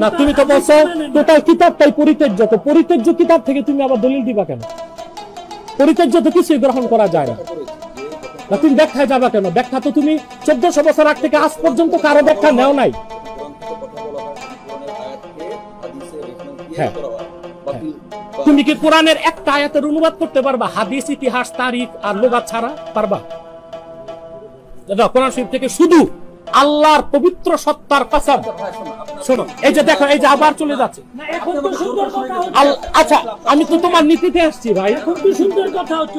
না, তুমি তো বলছো টোটাল কিতাবটাই পরিত্যাজ্য, তো পরিত্যাজ্য কিতাব থেকে তুমি আবার দলিল দিবা কেন? পরিত্যাজ্য তো কিছুই গ্রহণ করা যায় না। না তুমি ব্যাখ্যায় যাবা কেন? ব্যাখ্যা তো তুমি 1400 বছর আগ থেকে আজ পর্যন্ত কারো ব্যাখ্যা নেও নাই। হ্যাঁ, তুমি কি কোরআনের একটা আয়াতের অনুবাদ করতে পারবা হাদিস, ইতিহাস, তারিখ আর লুগাত ছাড়া? পারবা? কোরআন শরীফ থেকে শুধু আল্লাহর পবিত্র সত্তার কসম। শোনো, এই যে দেখো, এই যে আবার চলে যাচ্ছে। না এখন তো সুন্দর কথা হচ্ছে। আচ্ছা, আমি তো তোমার নীতিতে আসছি ভাই। এখন তো সুন্দর কথা হচ্ছে।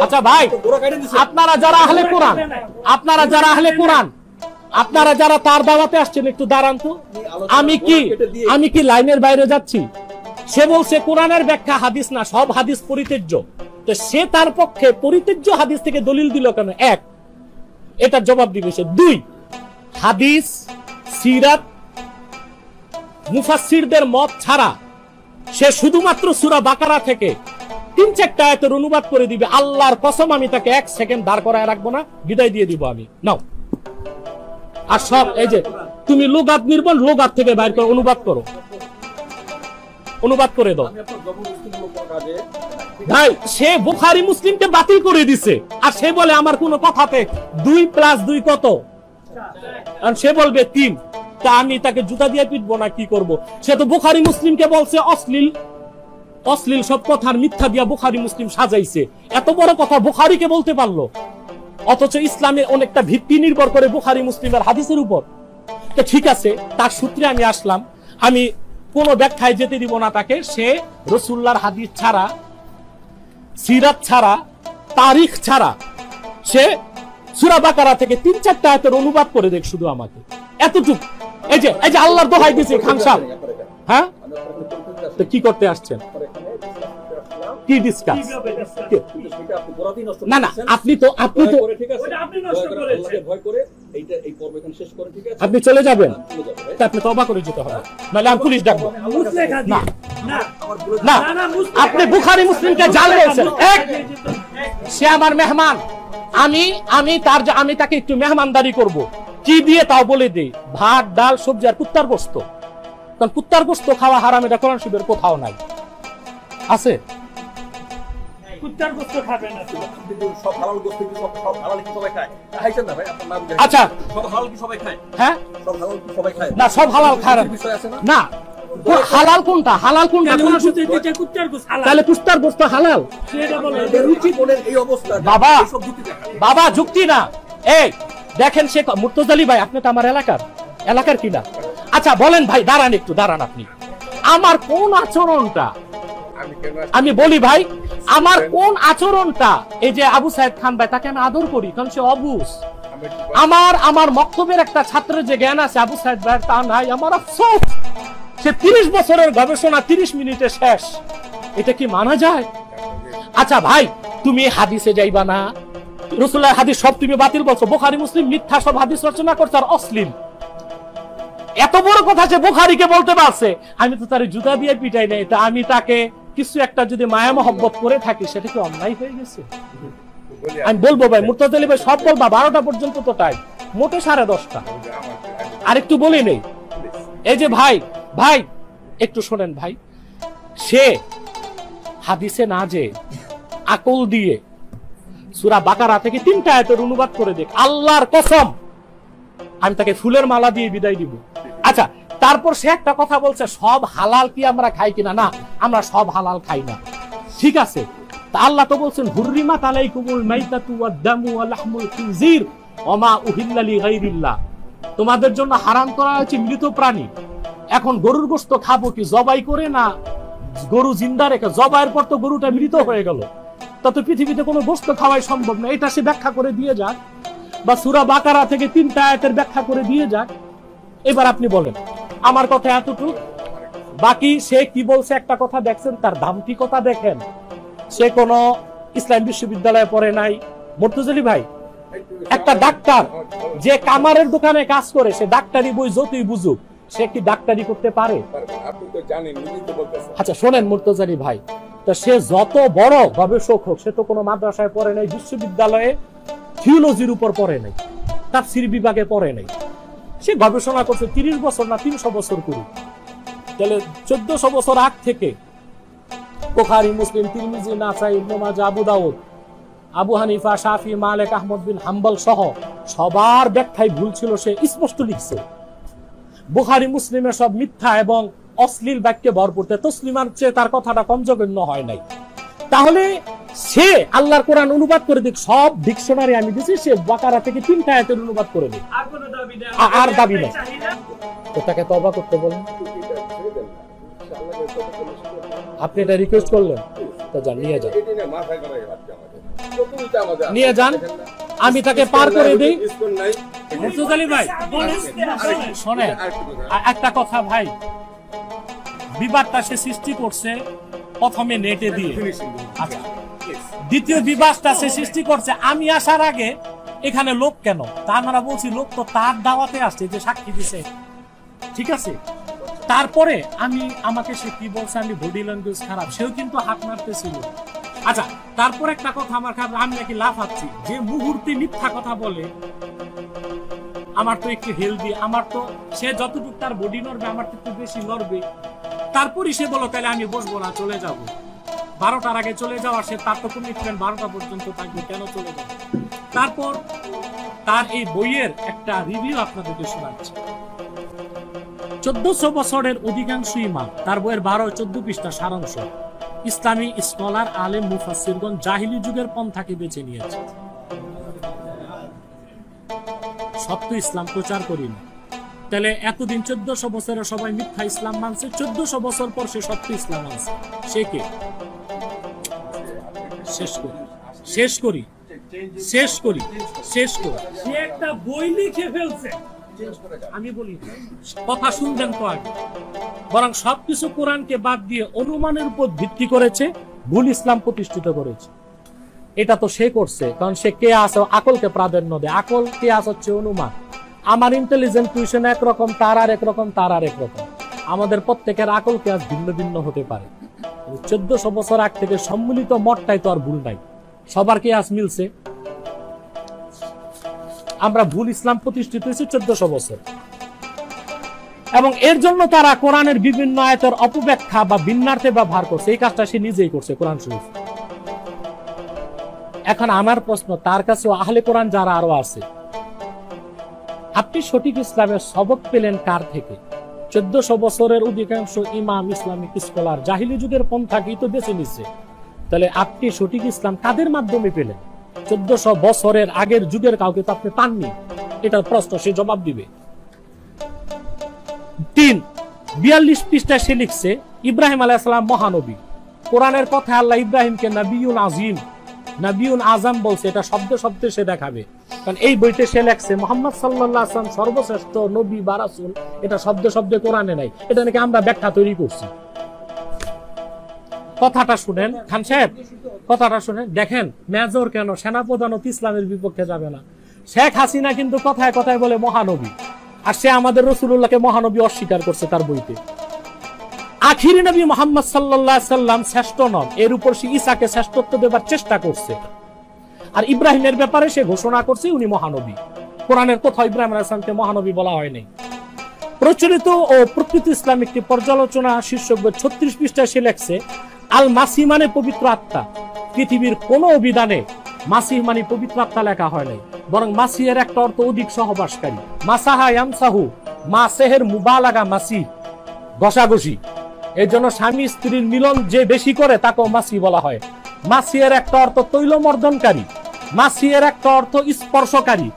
আচ্ছা ভাই, আপনারা যারা আহলে কোরআন, আপনারা যারা আহলে কোরআন, আপনারা যারা তার দাওয়াতে আসছেন, একটু দাঁড়ান তো। আমি কি লাইনের বাইরে যাচ্ছি? সে বলছে কোরআনের ব্যাখ্যা হাদিস না, সব হাদিস পরিত্যাজ্য। তো সে তার পক্ষে পরিত্যাজ্য হাদিস থেকে দলিল দিল কেন? এক, এটার জবাব দিবে সে। দুই, হাদিস, সিরাত, মুফাসসিরদের মত ছাড়া সে শুধুমাত্র সূরা বাকারা থেকে 3-4টা আয়াতের অনুবাদ করে দিবে। আল্লাহর কসম আমি তাকে 1 সেকেন্ড দাঁড় করায় রাখবো না, বিদায় দিয়ে দিব আমি। নাও। আর সব এই যে তুমি লুগাত নির্ভর, লুগাত থেকে বাইর করে অনুবাদ করো, অনুবাদ করে দাও। আমি আপনার জবরদস্তিমূলক কাজে ভাই সে বুখারী মুসলিমকে বাতিল করে দিছে, আর সে বলে আমার কোন কথাতে 2+2 কত, আর সে বলবে 3। তা আমি তাকে জুতা দিয়ে পিটবো না কি করব? সে তো বুখারী মুসলিমকে বলছে অশ্লীল, অশ্লীল সব কথার মিথ্যা দিয়া বুখারী মুসলিম সাজাইছে। এত বড় কথা বুখারীকে বলতে পারলো, অথচ ইসলামের অনেকটা ভিত্তি নির্ভর করে বুখারী মুসলিমের হাদিসের উপর। তো ঠিক আছে, তার সূত্রে আমি আসলাম, আমি কোন ব্যাখ্যায় যেতে দিব না তাকে। সে রাসূলুল্লাহর হাদিস ছাড়া, সিরাত ছাড়া, তারিখ ছাড়া সে সূরা বাকারা থেকে 3-4টা আয়াতের অনুবাদ করে দেখ শুধু আমাকে, এতটুকু। এই যে আল্লাহর দোহাই দিয়েছে খান সাহেব। হ্যাঁ, তো কি করতে আসছেন? কি ডিসকাস? না না, আপনি তো আপনি চলে যাবেন, তা আপনি তওবা করে যেতে হবে, নাহলে আমি পুলিশ ডাকবো। না না, আপনি বুখারী মুসলিমকে জাল বলছেন। সে আমার মেহমান, আমি তাকে একটু মেহমানদারি করব, কি দিয়ে তাও বলে দেই, ভাত, ডাল, সবজি আর কুত্তার গোশত। কারণ কুত্তার গোশত খাওয়া হারাম, এটা কোরআন শরীফের কোথাও নাই। আছে? কুত্তার গোশত খাবে না। সব হালাল গোশত কি সব হালাল কি সবাই খায়? খাইছেন না ভাই, আপনার নাম জানেন? আচ্ছা, সব হালাল কি সবাই খায়? হ্যাঁ, সব হালাল কি সবাই খায়? না, সব হালাল খায় না। বিষয় আছে না? না, হালাল কোনটা? হালাল কোনটা? কুত্তার গোশত হালাল। তাহলে কুত্তার গোশত হালাল? সেটা বলে রুচি কোনের এই অবস্থা বাবা, সব যুক্তি দেখায়। বাবা যুক্তি না। এই দেখেন, সে মুর্তজালি ভাই, আপনি তো আমার এলাকার কিনা। আচ্ছা বলেন ভাই, দাঁড়ান একটু, দাঁড়ান আপনি। আমার কোন আচরণটা, আমি বলি ভাই, আমার কোন আচরণটা, এই যে আবু সাইদ খান ভাই, তাকে আমি আদর করি কারণ সে অবুঝ। আমার মক্তবের একটা ছাত্রের যে জ্ঞান আছে আবু সাইদ ভাই তা নাই। আমার আফসোস, সে 30 বছরের গবেষণা 30 মিনিটে শেষ। এটা কি মানা যায়? আচ্ছা ভাই, তুমি হাদিসে যাইবা না, রাসূলুল্লাহর হাদিস সব তুমি বাতিল বলছো, বুখারী মুসলিম মিথ্যা সব হাদিস রচনা করছে আর অশ্লীল। এত বড় কথা যে বুখারীকে বলতে পারছে, আমি তো তার জুতা দিয়ে পিটাই নাই। তা আমি তাকে কিছু একটা যদি মায়া মহব্বত করে থাকি, সেটা কি অন্যায় হয়ে গেছে? আমি বলবো ভাই, মুর্তজালি ভাই সব বলবা, 12টা পর্যন্ত তো টাইম, মোটে 10:30। আর একটু বলি নেই, এই যে ভাই একটু শোনেন ভাই, সে হাদিসে না যে আকল দিয়ে সূরা বাকারা থেকে 3টা আয়াতের অনুবাদ করে দেখ, আল্লাহর কসম আমি তাকে ফুলের মালা দিয়ে বিদায় দিব। আচ্ছা, তারপর সে একটা কথা বলছে, সব হালাল কি আমরা খাই কিনা? না, আমরা সব হালাল খাই না। ঠিক আছে, তা আল্লাহ তো বলছেন হুররিমাত আলাইকুমুল মাইতাতু ওয়াদ দামু ওয়া লাহমুল খিনজির ওয়া মা উহিল্লা লিগাইরিল্লাহ, তোমাদের জন্য হারাম করা হয়েছে মৃত প্রাণী। এখন গরুর গোশত খাবো কি জবাই করে? না, গরু জিন্দা রেখে, জবাইয়ের পর তো গরুটা মৃত হয়ে গেল, তা তো পৃথিবীতে কোনো গোশত খাওয়াই সম্ভব না। এটা সে ব্যাখ্যা করে দিয়ে যাক, বা সূরা বাকারা থেকে 3টা আয়াতের ব্যাখ্যা করে দিয়ে যাক। এবার আপনি বলেন, আমার কথা এতটুকু, বাকি সে কি বলছে একটা কথা দেখছেন, তার দাম্ভিকতা দেখেন। সে কোনো ইসলাম বিশ্ববিদ্যালয়ে পড়ে নাই। মুর্তজালি ভাই একটা ডাক্তার, যে কামারের দোকানে কাজ করে, সে ডাক্তারি বই যতই বুঝুক, সে কি ডাক্তারি করতে পারে? আপনি তো জানেন, নিজেই তো বলতেছেন। আচ্ছা শোনেন মুর্তজালি ভাই, তো সে যত বড় গবেষক হোক, সে তো কোনো মাদ্রাসায় পড়ে নাই, বিশ্ববিদ্যালয়ে থিওলজির উপর পড়ে নাই, তাফসীর বিভাগে পড়ে নাই। সে গবেষণা করছে 30 বছর না 300 বছর করে। তাহলে 1400 বছর আগ থেকে বুখারী, মুসলিম, তিরমিজি, নাসাই, ইবনে মাজাহ, আবু দাউদ, আবু হানিফা, শাফি, মালিক, আহমদ বিন হাম্বল সহ সবার ব্যাখ্যায় ভুল ছিল, সে স্পষ্ট লিখছে। বুখারী মুসলিমের সব মিথ্যা এবং অশ্লীল বাক্যে ভরপুর, তসলিমার চেয়ে তার কথাটা কম জঘন্য হয় নাই। তাহলে সে আল্লাহর কোরআন অনুবাদ করে দিক, সব ডিকশনারি আমি দিছি, সে বাকারা থেকে 3টা আয়াতের অনুবাদ করে দিক, আর দাবি নেই। তো তাকে তওবা করতে বলেন। আপনি এটা রিকোয়েস্ট করলেন, তো যান নিয়ে যান, নিয়ে যান, আমি তাকে পার করে দিই। মুর্তজালি ভাই শোনেন একটা কথা ভাই, বিবাদটা সে সৃষ্টি করছে প্রথমে নেটে দিয়ে। আচ্ছা, দ্বিতীয় বিবাদটা সে সৃষ্টি করছে আমি আসার আগে এখানে লোক কেন, তা আমরা বলছি লোক তো তার দাওয়াতে আসছে, যে সাক্ষী দিছে, ঠিক আছে। তারপরে আমাকে সে কি বলছে, আমি বডি ল্যাঙ্গুয়েজ খারাপ, সেও কিন্তু হাত মারতেছিল। আচ্ছা, তারপর একটা কথা আমার খারাপ, আমি নাকি লাফাচ্ছি, যে মুহূর্তে মিথ্যা কথা বলে আমার তো একটু হেলদি, আমার তো সে যতটুকু তার বডি নড়বে আমার তো একটু বেশি নড়বে। তারপরই সে বলো তাহলে আমি বসবো না, চলে যাব। 12টার আগে চলে যাওয়া, সে তার তো কমিটমেন্ট 12টা পর্যন্ত থাকবে, কেন চলে যাবে। তারপর তার এই বইয়ের একটা রিভিউ আপনাদেরকে শোনাচ্ছি। 1400 বছরের অধিকাংশ ইমাম, তার বইয়ের 12-14 পৃষ্ঠা সারাংশ, ইসলামী স্কলার আলেম মুফাসসিরগণ জাহিলি যুগের পন্থাকে বেছে নিয়েছে। সত্য ইসলাম প্রচার করিনি। তাহলে এতদিন 1400 বছরে সবাই মিথ্যা ইসলাম মানছে, 1400 বছর পর সে সত্য ইসলাম মানছে। সে কে? শেষ করি। সে একটা বই লিখে ফেলছে। আমি বলি কথা শুনবেন তো আগে, বরং সবকিছু কোরআনকে বাদ দিয়ে অনুমানের উপর ভিত্তি করেছে, ভুল ইসলাম প্রতিষ্ঠিত করেছে। এটা তো সে করছে, কারণ সে কে আছে আকলকে প্রাধান্য দেয়। আকল কে আস হচ্ছে অনুমান। আমার ইন্টেলিজেন্ট টিউশন একরকম, তার আর একরকম, তার আর একরকম। আমাদের প্রত্যেকের আকল কে আজ ভিন্ন ভিন্ন হতে পারে। 1400 বছর আগ থেকে সম্মিলিত মতটাই তো আর ভুল নাই, সবার কে আজ মিলছে। আমরা ভুল ইসলাম প্রতিষ্ঠিত হয়েছে 1400 বছর, এবং এর জন্য তারা কোরআনের বিভিন্ন আয়াতের অপব্যাখ্যা বা ভিন্নার্থে ব্যবহার করছে। এই কাজটা সে নিজেই করছে কোরআন শরীফ। এখন আমার প্রশ্ন, তার কাছে আহলে কোরআন যারা আরো আছে, আপনি সঠিক ইসলামের সবক পেলেন কার থেকে? 1400 বছরের অধিকাংশ ইমাম, ইসলামিক স্কলার জাহিলি যুগের পন্থাকেই তো বেছে নিচ্ছে। তাহলে আপনি সঠিক ইসলাম কাদের মাধ্যমে পেলেন? 1400 বছরের আগের যুগের কাউকে তো আপনি পাননি। এটার প্রশ্ন সে জবাব দিবে। 42 পৃষ্ঠায় সে লিখছে, ইব্রাহিম আলাইহিস সালাম মহানবী। কোরআনের কথা আল্লাহ ইব্রাহিমকে নবিয়ুন আজিম, নবিয়ুন আজম বলছে। এটা শব্দে শব্দে সে দেখাবে, কারণ এই বইতে সে লেখছে মুহাম্মদ সাল্লাল্লাহু আলাইহি ওয়াসাল্লাম সর্বশ্রেষ্ঠ নবী বা রাসূল। এটা শব্দে শব্দে কোরআনে নাই, এটা নাকি আমরা ব্যাখ্যা তৈরি করছি। কথাটা শুনেন খান সাহেব, কথাটা শুনেন। দেখেন মেজর কেন সেনাপ্রধান ইসলামের বিপক্ষে যাবে না। শেখ হাসিনা কিন্তু কথায় কথায় বলে মহানবী, আর সে আমাদের রাসূলুল্লাহকে মহানবী অস্বীকার করছে তার বইতে। আখিরি নবী মুহাম্মদ সাল্লাল্লাহু আলাইহি ওয়াসাল্লাম শ্রেষ্ঠ নন, এর উপর সে ঈসাকে শ্রেষ্ঠত্ব দেবার চেষ্টা করছে। আর ইব্রাহিমের ব্যাপারে সে ঘোষণা করছে উনি মহানবী। কোরআনের কোথাও ইব্রাহিম আলাইহিস সালামকে মহানবী বলা হয় নাই। প্রচলিত ও প্রকৃত ইসলাম একটি পর্যালোচনা শীর্ষক 36 পৃষ্ঠায় সে লেখছে, আল মাসিহ মানে পবিত্র আত্মা। পৃথিবীর কোন অভিধানে মাসিহ মানে পবিত্র আত্মা লেখা হয় নাই, বরং মাসিহের একটা অর্থ অধিক সহবাসকারী। মাসাহা ইয়ামসাহু, মাসেহের মুবালাগা মাসিহ, ঘষাঘষি। এর জন্য স্বামী স্ত্রীর মিলন যে বেশি করে তাকেও মাসিহ বলা হয়। মাসিহের একটা অর্থ তৈলমর্দনকারী, মাসিহের একটা অর্থ স্পর্শকারী।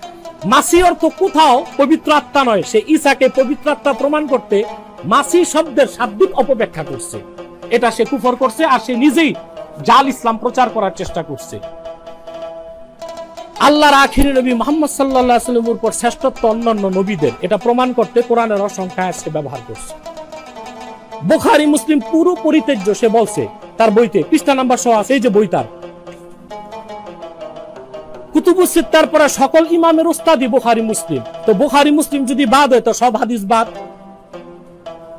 মাসি অর্থ কোথাও পবিত্র আত্মা নয়। সে ঈসাকে পবিত্র আত্মা প্রমাণ করতে মাসি শব্দের শাব্দিক অপব্যাখ্যা করছে। এটা সে কুফর করছে, আর সে নিজেই জাল ইসলাম প্রচার করার চেষ্টা করছে। আল্লাহর আখিরি নবী মুহাম্মদ সাল্লাল্লাহু আলাইহি ওয়াসাল্লামের উপর শ্রেষ্ঠত্ব অন্যান্য নবীদের, এটা প্রমাণ করতে কোরআনের অসংখ্য আয়াত সে ব্যবহার করছে। বুখারী মুসলিম পুরো পরিত্যাজ্য সে বলছে তার বইতে, পৃষ্ঠা নাম্বার সহ আছে, এই যে বই তার। কুতুবুস সিত্তার পরে সকল ইমামের উস্তাদি বুখারী মুসলিম। তো বুখারী মুসলিম যদি বাদ হয় তো সব হাদিস বাদ।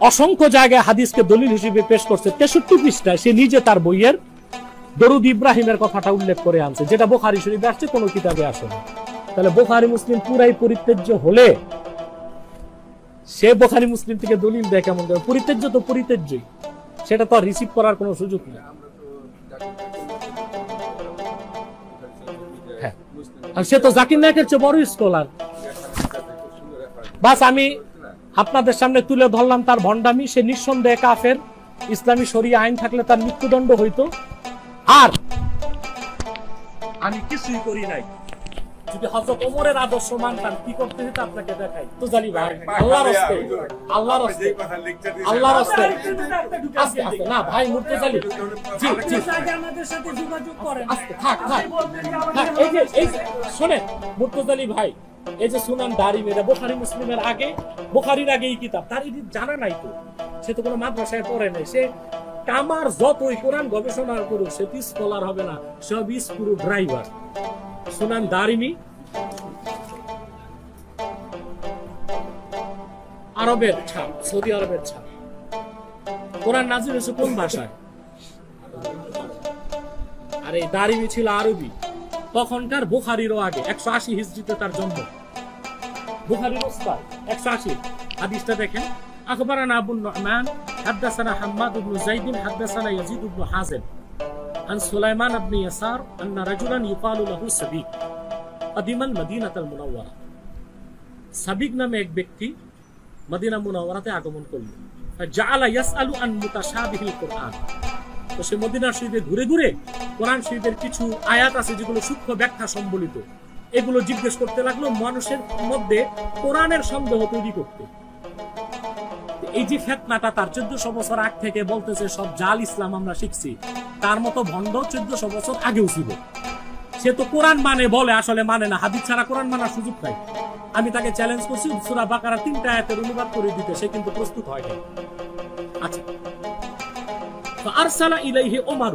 অসংখ্য জায়গায় হাদিসকে দলিল হিসেবে পেশ করছে। 63 পৃষ্ঠায় সে নিজে তার বইয়ের দরুদ ইব্রাহিমের কথাটা উল্লেখ করে আনছে, যেটা বুখারী শরীফে আসছে, কোনো কিতাবে আসে না। তাহলে বুখারী মুসলিম পুরাই পরিত্যাজ্য হলে সে বুখারী মুসলিম থেকে দলিল দেয় কেমন করে? পরিত্যাজ্য তো পরিত্যাজ্যই, সেটা তো রিসিভ করার কোনো সুযোগ নেই। হ্যাঁ, আর সে তো জাকির নায়কের চেয়ে বড় স্কলার। বাস আমি আপনাদের সামনে তুলে ধরলাম তার ভণ্ডামি। সে নিঃসন্দেহে কাফের। ইসলামী শরিয়া আইন থাকলে তার মৃত্যুদণ্ড হইতো। আর আমি কিছুই করি নাই। যদি হযরত ওমরের আদর্শ মানতাম কি করতে হতো আপনাকে দেখাই। তো জানি ভাই, আল্লাহর রাস্তায়, আল্লাহর রাস্তায়, আল্লাহর রাস্তায়। আস্তে আস্তে না ভাই, মুর্তজালি জি জি আমাদের সাথে যোগাযোগ করেন। আস্তে থাক থাক। এই যে শুনেন মুর্তজালি ভাই, এই যে সুনান দারিমি, এটা বুখারী মুসলিমের আগে, বুখারীর আগে এই কিতাব, তার এটি জানা নাই তো, সে তো কোনো মাদ্রাসায় পড়ে নাই, সে কামার যতই কোরআন গবেষণা করুক সে স্কলার হবে না, সব স্ক্রু ড্রাইভার। সুনান দারিমি আরবের ছাপ, সৌদি আরবের ছাপ। কোরআন নাযিল হয়েছে কোন ভাষায়? আর এই দারিমি ছিল আরবি। তখনকার বুখারীরও আগে, 180 হিজরিতে তার জন্ম। বুখারীর উস্তাদ 180। হাদিসটা দেখেন, আখবারানা আবু নুমান হাদাসানা হাম্মাদ ইবনে যায়েদ হাদাসানা ইয়াজিদ ইবনে হাযিম আন সুলাইমান ইবনে ইয়াসার আন্না রাজুলান ইউকালু লাহু সাবিক আদিমান মদিনাতুল মুনাওয়ারা। সাবিক নামে এক ব্যক্তি মদিনা মুনাওয়ারাতে আগমন করলেন। জাআলা ইয়াসআলু আন মুতাশাবিহিল কুরআন। তো সে মদিনা শরীফে ঘুরে ঘুরে কোরআন শরীফের কিছু আয়াত আছে যেগুলো সূক্ষ্ম ব্যাখ্যা সম্বলিত, এগুলো জিজ্ঞেস করতে লাগলো, মানুষের মধ্যে কোরআনের সন্দেহ তৈরি করতে। এই যে ফিতনাটা তার 1400 বছর আগ থেকে বলতেছে সব জাল ইসলাম আমরা শিখছি, তার মতো ভণ্ড 1400 বছর আগেও ছিল। সে তো কোরআন মানে বলে, আসলে মানে না, হাদিস ছাড়া কোরআন মানার সুযোগ নাই। আমি তাকে চ্যালেঞ্জ করছি সূরা বাকারার 3টা আয়াতের অনুবাদ করে দিতে, সে কিন্তু প্রস্তুত হয় নাই। আচ্ছা, ফারসালা ইলাইহি ওমর,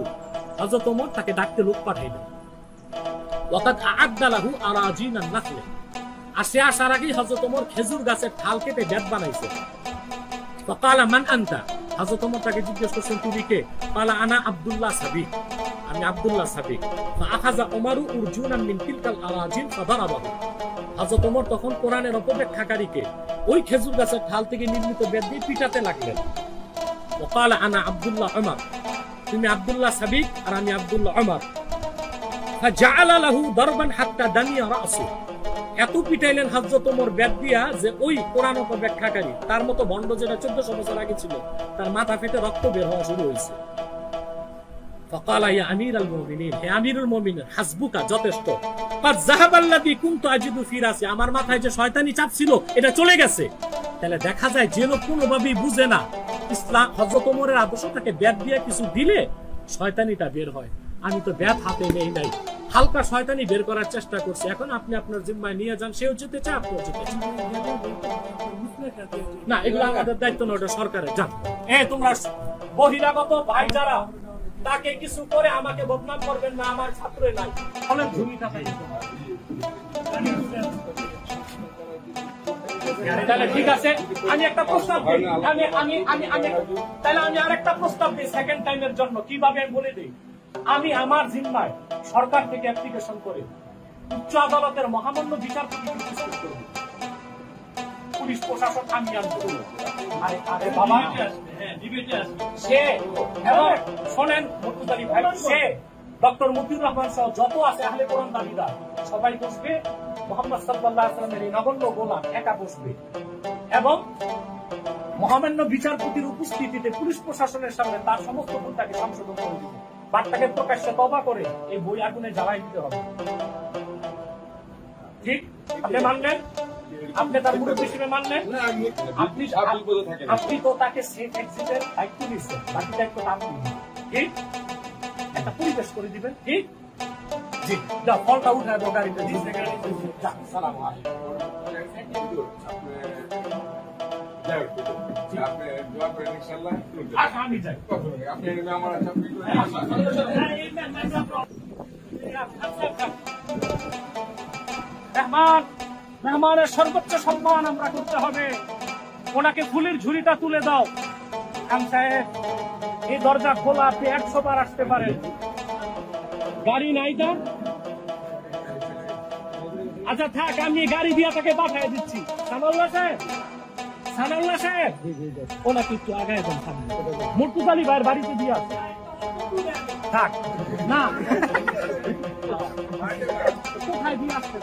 হযরত ওমর তাকে ডাকতে লোক পাঠাইলেন। ওয়াকাদ আ'আদ্দা লাহু আরাজিনান নাখল, আর সে আসার আগেই হযরত ওমর খেজুর গাছের ঠাল কেটে বেত বানাইছে। ফাকালা মান আনতা, হযরত ওমর তাকে জিজ্ঞেস করছেন তুমি কে? কালা আনা আব্দুল্লাহ সাবিক, আমি আব্দুল্লাহ সাবিক। ফাআখাযা ওমরু উরজুনান মিন তিলকাল আরাজিন ফাদারাবাহু, হযরত ওমর তখন কোরআনের অপব্যাখ্যাকারীকে ওই খেজুর গাছের ঠাল থেকে নির্মিত বেত দিয়ে পিটাতে লাগলেন। ওয়াকালা আনা আব্দুল্লাহ ওমর, তুমি আব্দুল্লাহ সাবিক আর আমি আব্দুল্লাহ ওমর। ফাজাআলা লাহু দারবান হাত্তা দামিয়া রাসু, এত পিটাইলেন হযরত ওমর বেত দিয়া যে ওই কোরআন অপব্যাখ্যাকারী, তার মতো ভণ্ড যেটা 1400 বছর আগে ছিল, তার মাথা ফেটে রক্ত বের হওয়া শুরু হয়েছে। ফাকালা ইয়া আমিরাল মুমিনিন, হে আমিরুল মুমিনিন, হাসবুকা, যথেষ্ট। কাদ যাহাবাল্লাযী কুনতু আজিদু ফি রাসি, আমার মাথায় যে শয়তানি চাপ ছিল এটা চলে গেছে। তাহলে দেখা যায় যে লোক কোনোভাবেই বুঝে না ইসলাম, হযরত ওমরের আদর্শ, তাকে বেত দিয়ে কিছু দিলে শয়তানিটা বের হয়। আমি তো বেত হাতে নেই নাই, হালকা শয়তানি বের করার চেষ্টা করছি। এখন আপনি আপনার জিম্মায় নিয়ে যান, সেও যেতে চায়, আপনিও যেতে চান। না, এগুলো আমাদের দায়িত্ব না, ওটা সরকারের। যান, তোমরা বহিরাগত ভাই যারা, তাকে কিছু করে আমাকে বদনাম করবেন না, আমার ছাত্রই নাই। বলেন ভূমিকা পাই। তাহলে ঠিক আছে, আমি একটা প্রস্তাব দিই, তাহলে আমি আরেকটা প্রস্তাব দিই সেকেন্ড টাইমের জন্য। কিভাবে আমি বলে দিই, আমি আমার জিম্মায় সরকার থেকে অ্যাপ্লিকেশন করে উচ্চ আদালতের মহামান্য বিচারপতি করব, পুলিশ প্রশাসন আমি আনবো। আরে বাবা, সে শোনেন মুর্তজালি ভাই, সে ডক্টর মতিউর রহমান সহ যত আছে আহলে কোরআন দাবিদার সবাই বসবে, মুহাম্মদ সাল্লাল্লাহু আলাইহি ওয়াসাল্লামের এই নগণ্য গোলাম একা বসবে, এবং মহামান্য বিচারপতির উপস্থিতিতে পুলিশ প্রশাসনের সামনে তার সমস্ত ভুলটাকে সংশোধন করে দিবে, বার্তাকে প্রকাশ্যে তওবা করে এই বই আগুনে জ্বালাই দিতে হবে। ঠিক? আপনি মানলেন? আপনি তার মুরব্বী হিসেবে মানলেন? আপনি তো তাকে সেফ এক্সিটের দায়িত্ব দিচ্ছেন, বাকি দায়িত্বটা আপনি। ঠিক? একটা পরিবেশ করে দিবেন। ঠিক? জি, যা ফলটা উঠায় দাও গাড়িতে। যা, সালাম আলাইকুম। আমি যাই। মেহমানের সর্বোচ্চ সম্মান আমরা করতে হবে, ওনাকে ফুলের ঝুড়িটা তুলে দাও। খান সাহেব, এই দরজা খোলা, আপনি 100 বার আসতে পারেন। গাড়ি নাই তো? আচ্ছা থাক, আমি গাড়ি দিয়ে তাকে পাঠিয়ে দিচ্ছি। সানাউল্লাহ সাহেব, সানাউল্লাহ সাহেব, ওনাকে একটু আগায় দেন সামনে। মুর্তজালি ভাইয়ের বাড়িতে দিয়ে আসে। থাক না, কোথায় দিয়ে আসতে?